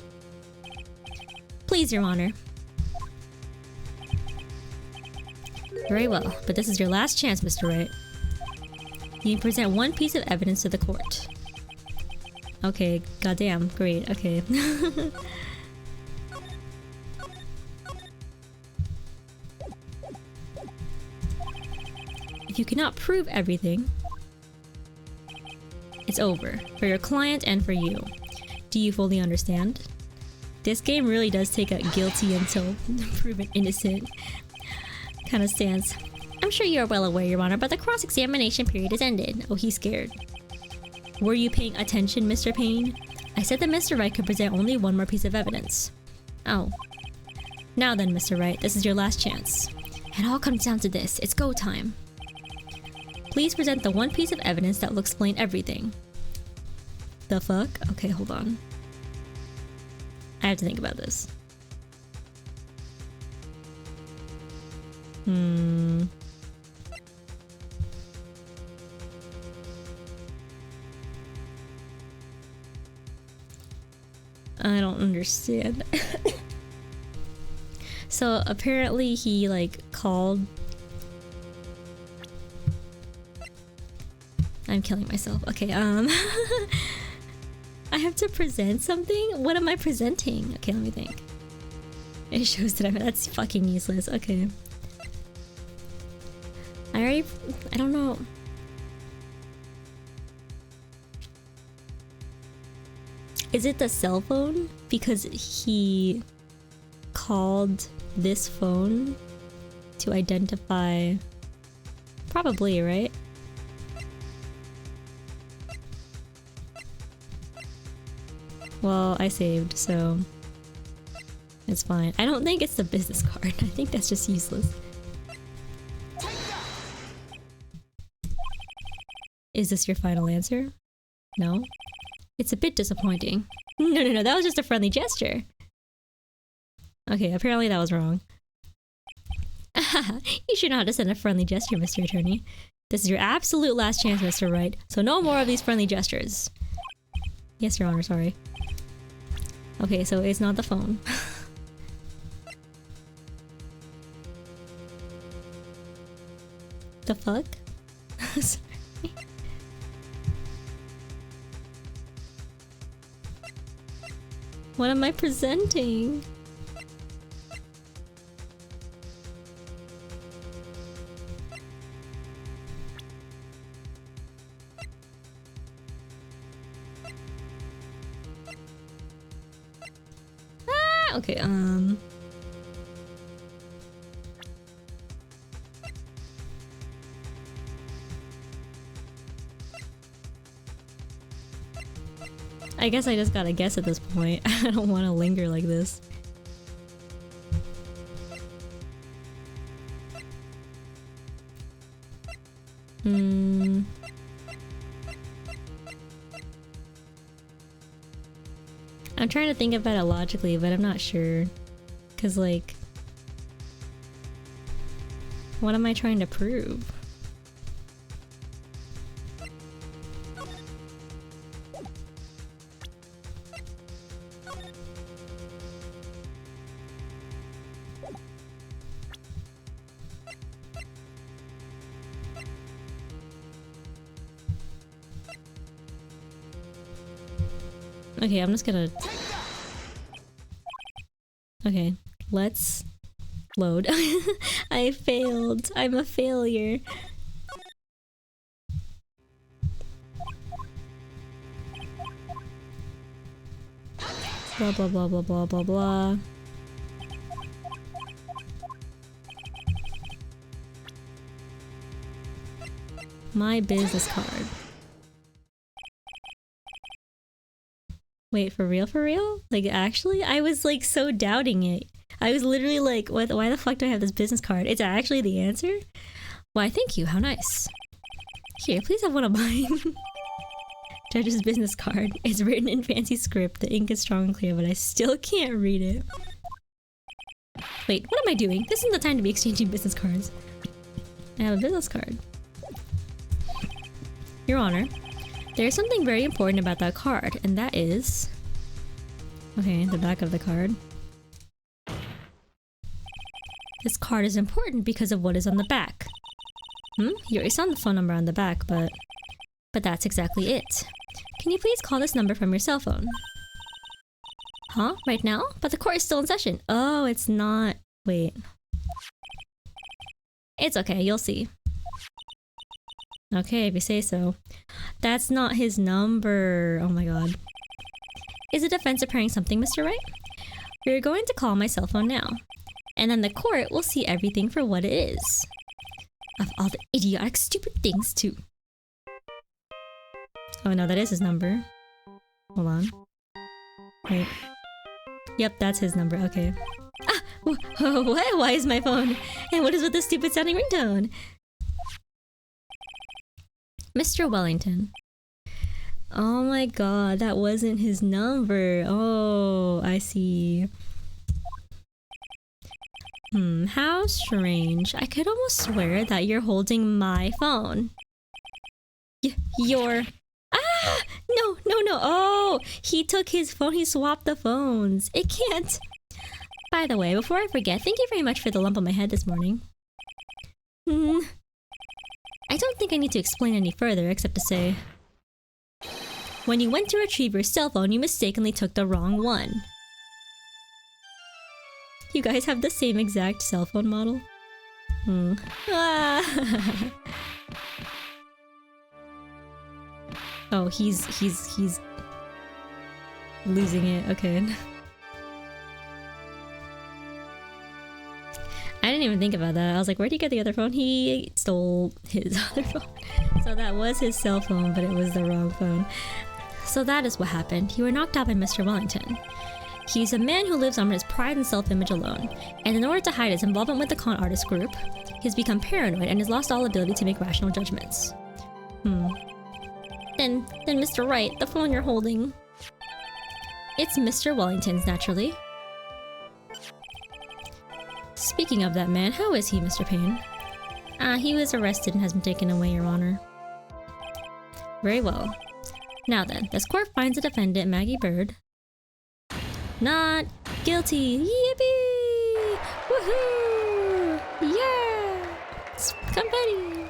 Please, Your Honor. Very well, but this is your last chance, Mr. Wright. You can present one piece of evidence to the court. Okay, goddamn, great, okay. If you cannot prove everything, it's over, for your client and for you. Do you fully understand? This game really does take a guilty until proven innocent kind of stance. I'm sure you are well aware, Your Honor, but the cross-examination period has ended. Oh, he's scared. Were you paying attention, Mr. Payne? I said that Mr. Wright could present only one more piece of evidence. Oh. Now then, Mr. Wright, this is your last chance. It all comes down to this. It's go time. Please present the one piece of evidence that will explain everything. The fuck? Okay, hold on. I have to think about this. I don't understand. So apparently he like called. I'm killing myself. Okay, I have to present something? What am I presenting? Okay, let me think. It shows that that's fucking useless. Okay. I don't know. Is it the cell phone? Because he called this phone to identify... Probably, right? Well, I saved, so... it's fine. I don't think it's the business card. I think that's just useless. Is this your final answer? No? It's a bit disappointing. No, that was just a friendly gesture. Okay, apparently that was wrong. You should know how to send a friendly gesture, Mr. Attorney. This is your absolute last chance, Mr. Wright, so no more of these friendly gestures. Yes, Your Honor, sorry. Okay, so it's not the phone. The fuck? Sorry. What am I presenting? Ah, okay, I guess I just gotta guess at this point. I don't want to linger like this. I'm trying to think about it logically, but I'm not sure. Cause like... what am I trying to prove? Okay, I'm just gonna... okay, let's load. I failed. I'm a failure. Blah blah blah blah blah blah blah. My business card. Wait, for real, for real? Like, actually? I was like so doubting it. I was literally like, what? Why the fuck do I have this business card? It's actually the answer? Why, thank you. How nice. Here, please have one of mine. Judge's business card. It's written in fancy script. The ink is strong and clear, but I still can't read it. Wait, what am I doing? This isn't the time to be exchanging business cards. I have a business card. Your Honor, there's something very important about that card, and that is... Okay, the back of the card. This card is important because of what is on the back. You already saw the phone number on the back, but that's exactly it. Can you please call this number from your cell phone? Huh? Right now? But the court is still in session. Oh, it's not... Wait. It's okay, you'll see. Okay, if you say so. That's not his number. Oh my god. Is the defense preparing something, Mr. Wright? We're going to call my cell phone now. And then the court will see everything for what it is. Of all the idiotic, stupid things, too. Oh no, that is his number. Hold on. Wait. Yep, that's his number. Okay. Ah! What? Why is my phone? And what is with this stupid sounding ringtone? Mr. Wellington. Oh my god, that wasn't his number. Oh, I see. How strange. I could almost swear that you're holding my phone. You're... Ah! No, no, no. Oh, he took his phone. He swapped the phones. It can't. By the way, before I forget, thank you very much for the lump on my head this morning. I don't think I need to explain any further except to say... When you went to retrieve your cell phone, you mistakenly took the wrong one. You guys have the same exact cell phone model? Ah. Oh, he's losing it. Okay. I didn't even think about that. I was like, where did he get the other phone? He stole his other phone. So that was his cell phone, but it was the wrong phone. So that is what happened. You were knocked out by Mr. Wellington. He's a man who lives on his pride and self-image alone, and in order to hide his involvement with the con artist group, he's become paranoid and has lost all ability to make rational judgments. Then Mr. Wright, the phone you're holding... It's Mr. Wellington's, naturally. Speaking of that man, how is he, Mr. Payne? He was arrested and has been taken away, Your Honor. Very well. Now then, this court finds the defendant, Maggie Bird, not guilty. Yippee! Woohoo! Yeah! It's confetti!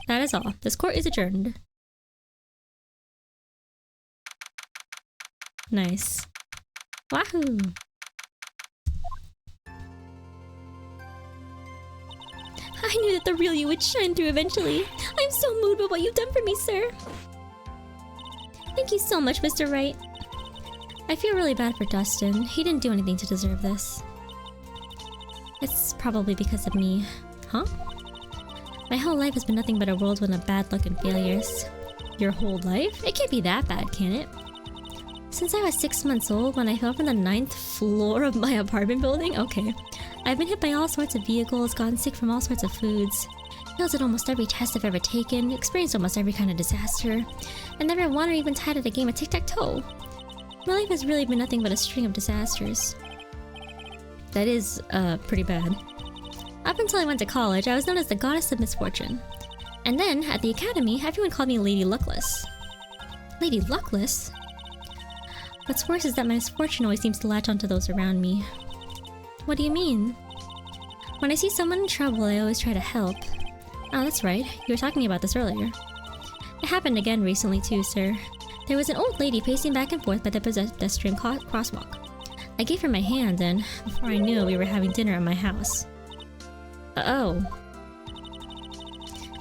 That is all. This court is adjourned. Nice. Wahoo! I knew that the real you would shine through eventually. I'm so moved by what you've done for me, sir. Thank you so much, Mr. Wright. I feel really bad for Dustin. He didn't do anything to deserve this. It's probably because of me. Huh? My whole life has been nothing but a whirlwind of bad luck and failures. Your whole life? It can't be that bad, can it? Since I was 6 months old, when I fell from the 9th floor of my apartment building? Okay. I've been hit by all sorts of vehicles, gotten sick from all sorts of foods, failed at almost every test I've ever taken, experienced almost every kind of disaster, and never won or even tied at a game of tic-tac-toe. My life has really been nothing but a string of disasters. That is, pretty bad. Up until I went to college, I was known as the Goddess of Misfortune. And then, at the academy, everyone called me Lady Luckless. Lady Luckless? What's worse is that my misfortune always seems to latch onto those around me. What do you mean? When I see someone in trouble, I always try to help. Oh, that's right. You were talking about this earlier. It happened again recently too, sir. There was an old lady pacing back and forth by the pedestrian crosswalk. I gave her my hand, and before I knew it, we were having dinner at my house. Oh.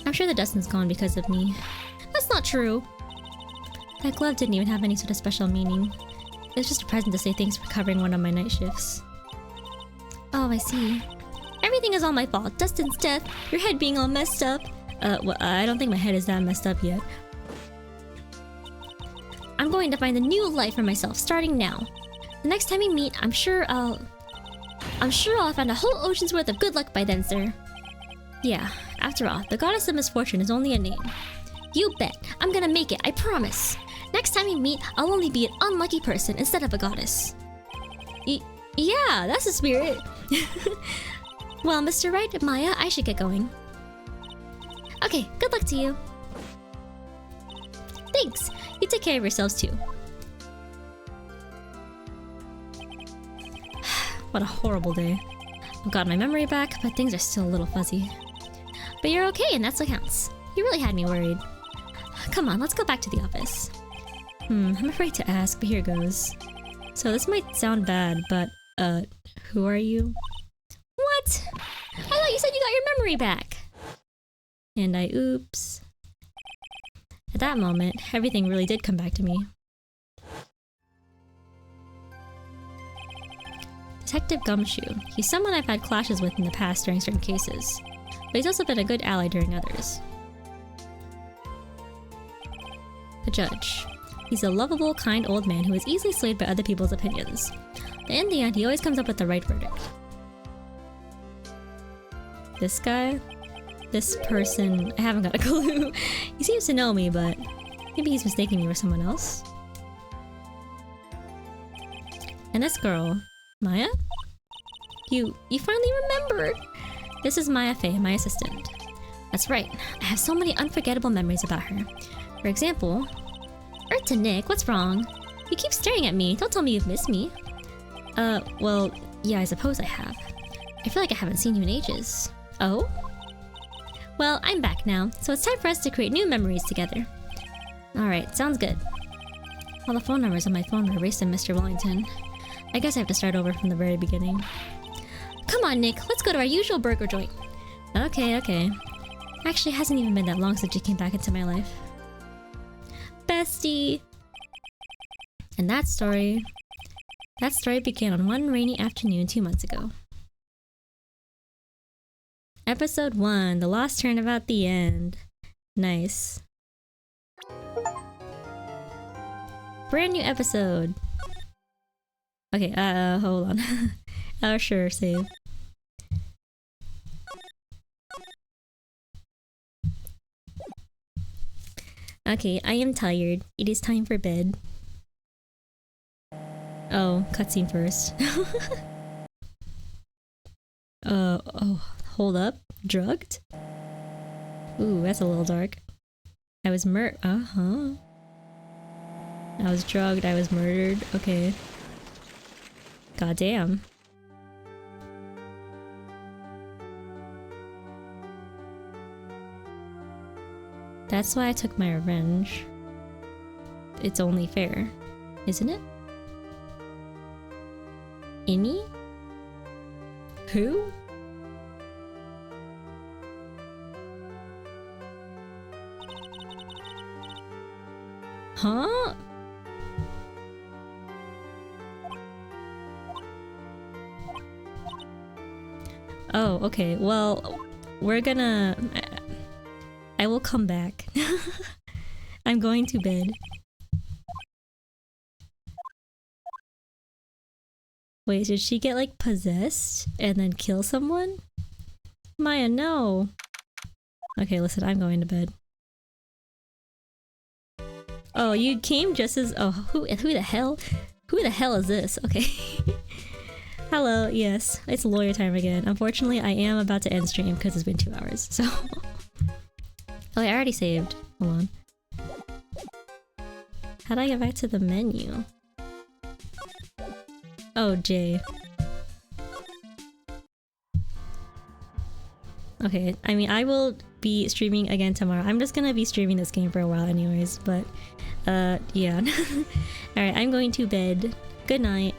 I'm sure the Dustin's gone because of me. That's not true. That glove didn't even have any sort of special meaning. It was just a present to say thanks for covering one of my night shifts. Oh, I see. Everything is all my fault. Dustin's death, your head being all messed up. Well, I don't think my head is that messed up yet. I'm going to find a new life for myself starting now. The next time we meet, I'm sure I'll have found a whole ocean's worth of good luck by then, sir. Yeah, after all, the goddess of misfortune is only a name. You bet. I'm gonna make it, I promise. Next time we meet, I'll only be an unlucky person instead of a goddess. Yeah, that's the spirit. Well, Mr. Wright, Maya, I should get going. Okay, good luck to you. Thanks. You take care of yourselves too. What a horrible day. I've got my memory back, but things are still a little fuzzy. But you're okay, and that's what counts. You really had me worried. Come on, let's go back to the office. I'm afraid to ask, but here goes. So this might sound bad, but, who are you? What? I thought you said you got your memory back! And I oops. At that moment, everything really did come back to me. Detective Gumshoe. He's someone I've had clashes with in the past during certain cases, but he's also been a good ally during others. The Judge. He's a lovable, kind old man who is easily swayed by other people's opinions. But in the end, he always comes up with the right verdict. This guy? This person? I haven't got a clue. He seems to know me, but maybe he's mistaking me for someone else. And this girl, Maya? You finally remembered! This is Maya Fey, my assistant. That's right, I have so many unforgettable memories about her. For example... to Nick, what's wrong? You keep staring at me, don't tell me you've missed me. Well, yeah, I suppose I have. I feel like I haven't seen you in ages. Oh? Well, I'm back now, so it's time for us to create new memories together. Alright, sounds good. All the phone numbers on my phone were erased in Mr. Wellington. I guess I have to start over from the very beginning. Come on, Nick, let's go to our usual burger joint. Okay. Actually, it hasn't even been that long since you came back into my life. Bestie! And that story began on one rainy afternoon 2 months ago. Episode 1, The Lost Turnabout, the end. Nice. Brand new episode. Okay, hold on. Oh, sure, save. Okay, I am tired. It is time for bed. Oh, cutscene first. Oh, hold up. Drugged? Ooh, that's a little dark. I was I was drugged, I was murdered. Okay. Goddamn. That's why I took my revenge. It's only fair, isn't it? Innie? Who? Huh? Oh, okay. Well, we're gonna... I will come back. I'm going to bed. Wait, did she get like possessed and then kill someone? Maya, no. Okay, listen, I'm going to bed. Oh, you came just as... Oh, who the hell? Who the hell is this? Okay. Hello, yes, it's lawyer time again. Unfortunately, I am about to end stream because it's been 2 hours, so... Oh, I already saved. Hold on. How do I get back to the menu? Oh, J. Okay, I mean, I will be streaming again tomorrow. I'm just gonna be streaming this game for a while anyways, but... yeah. Alright, I'm going to bed. Good night.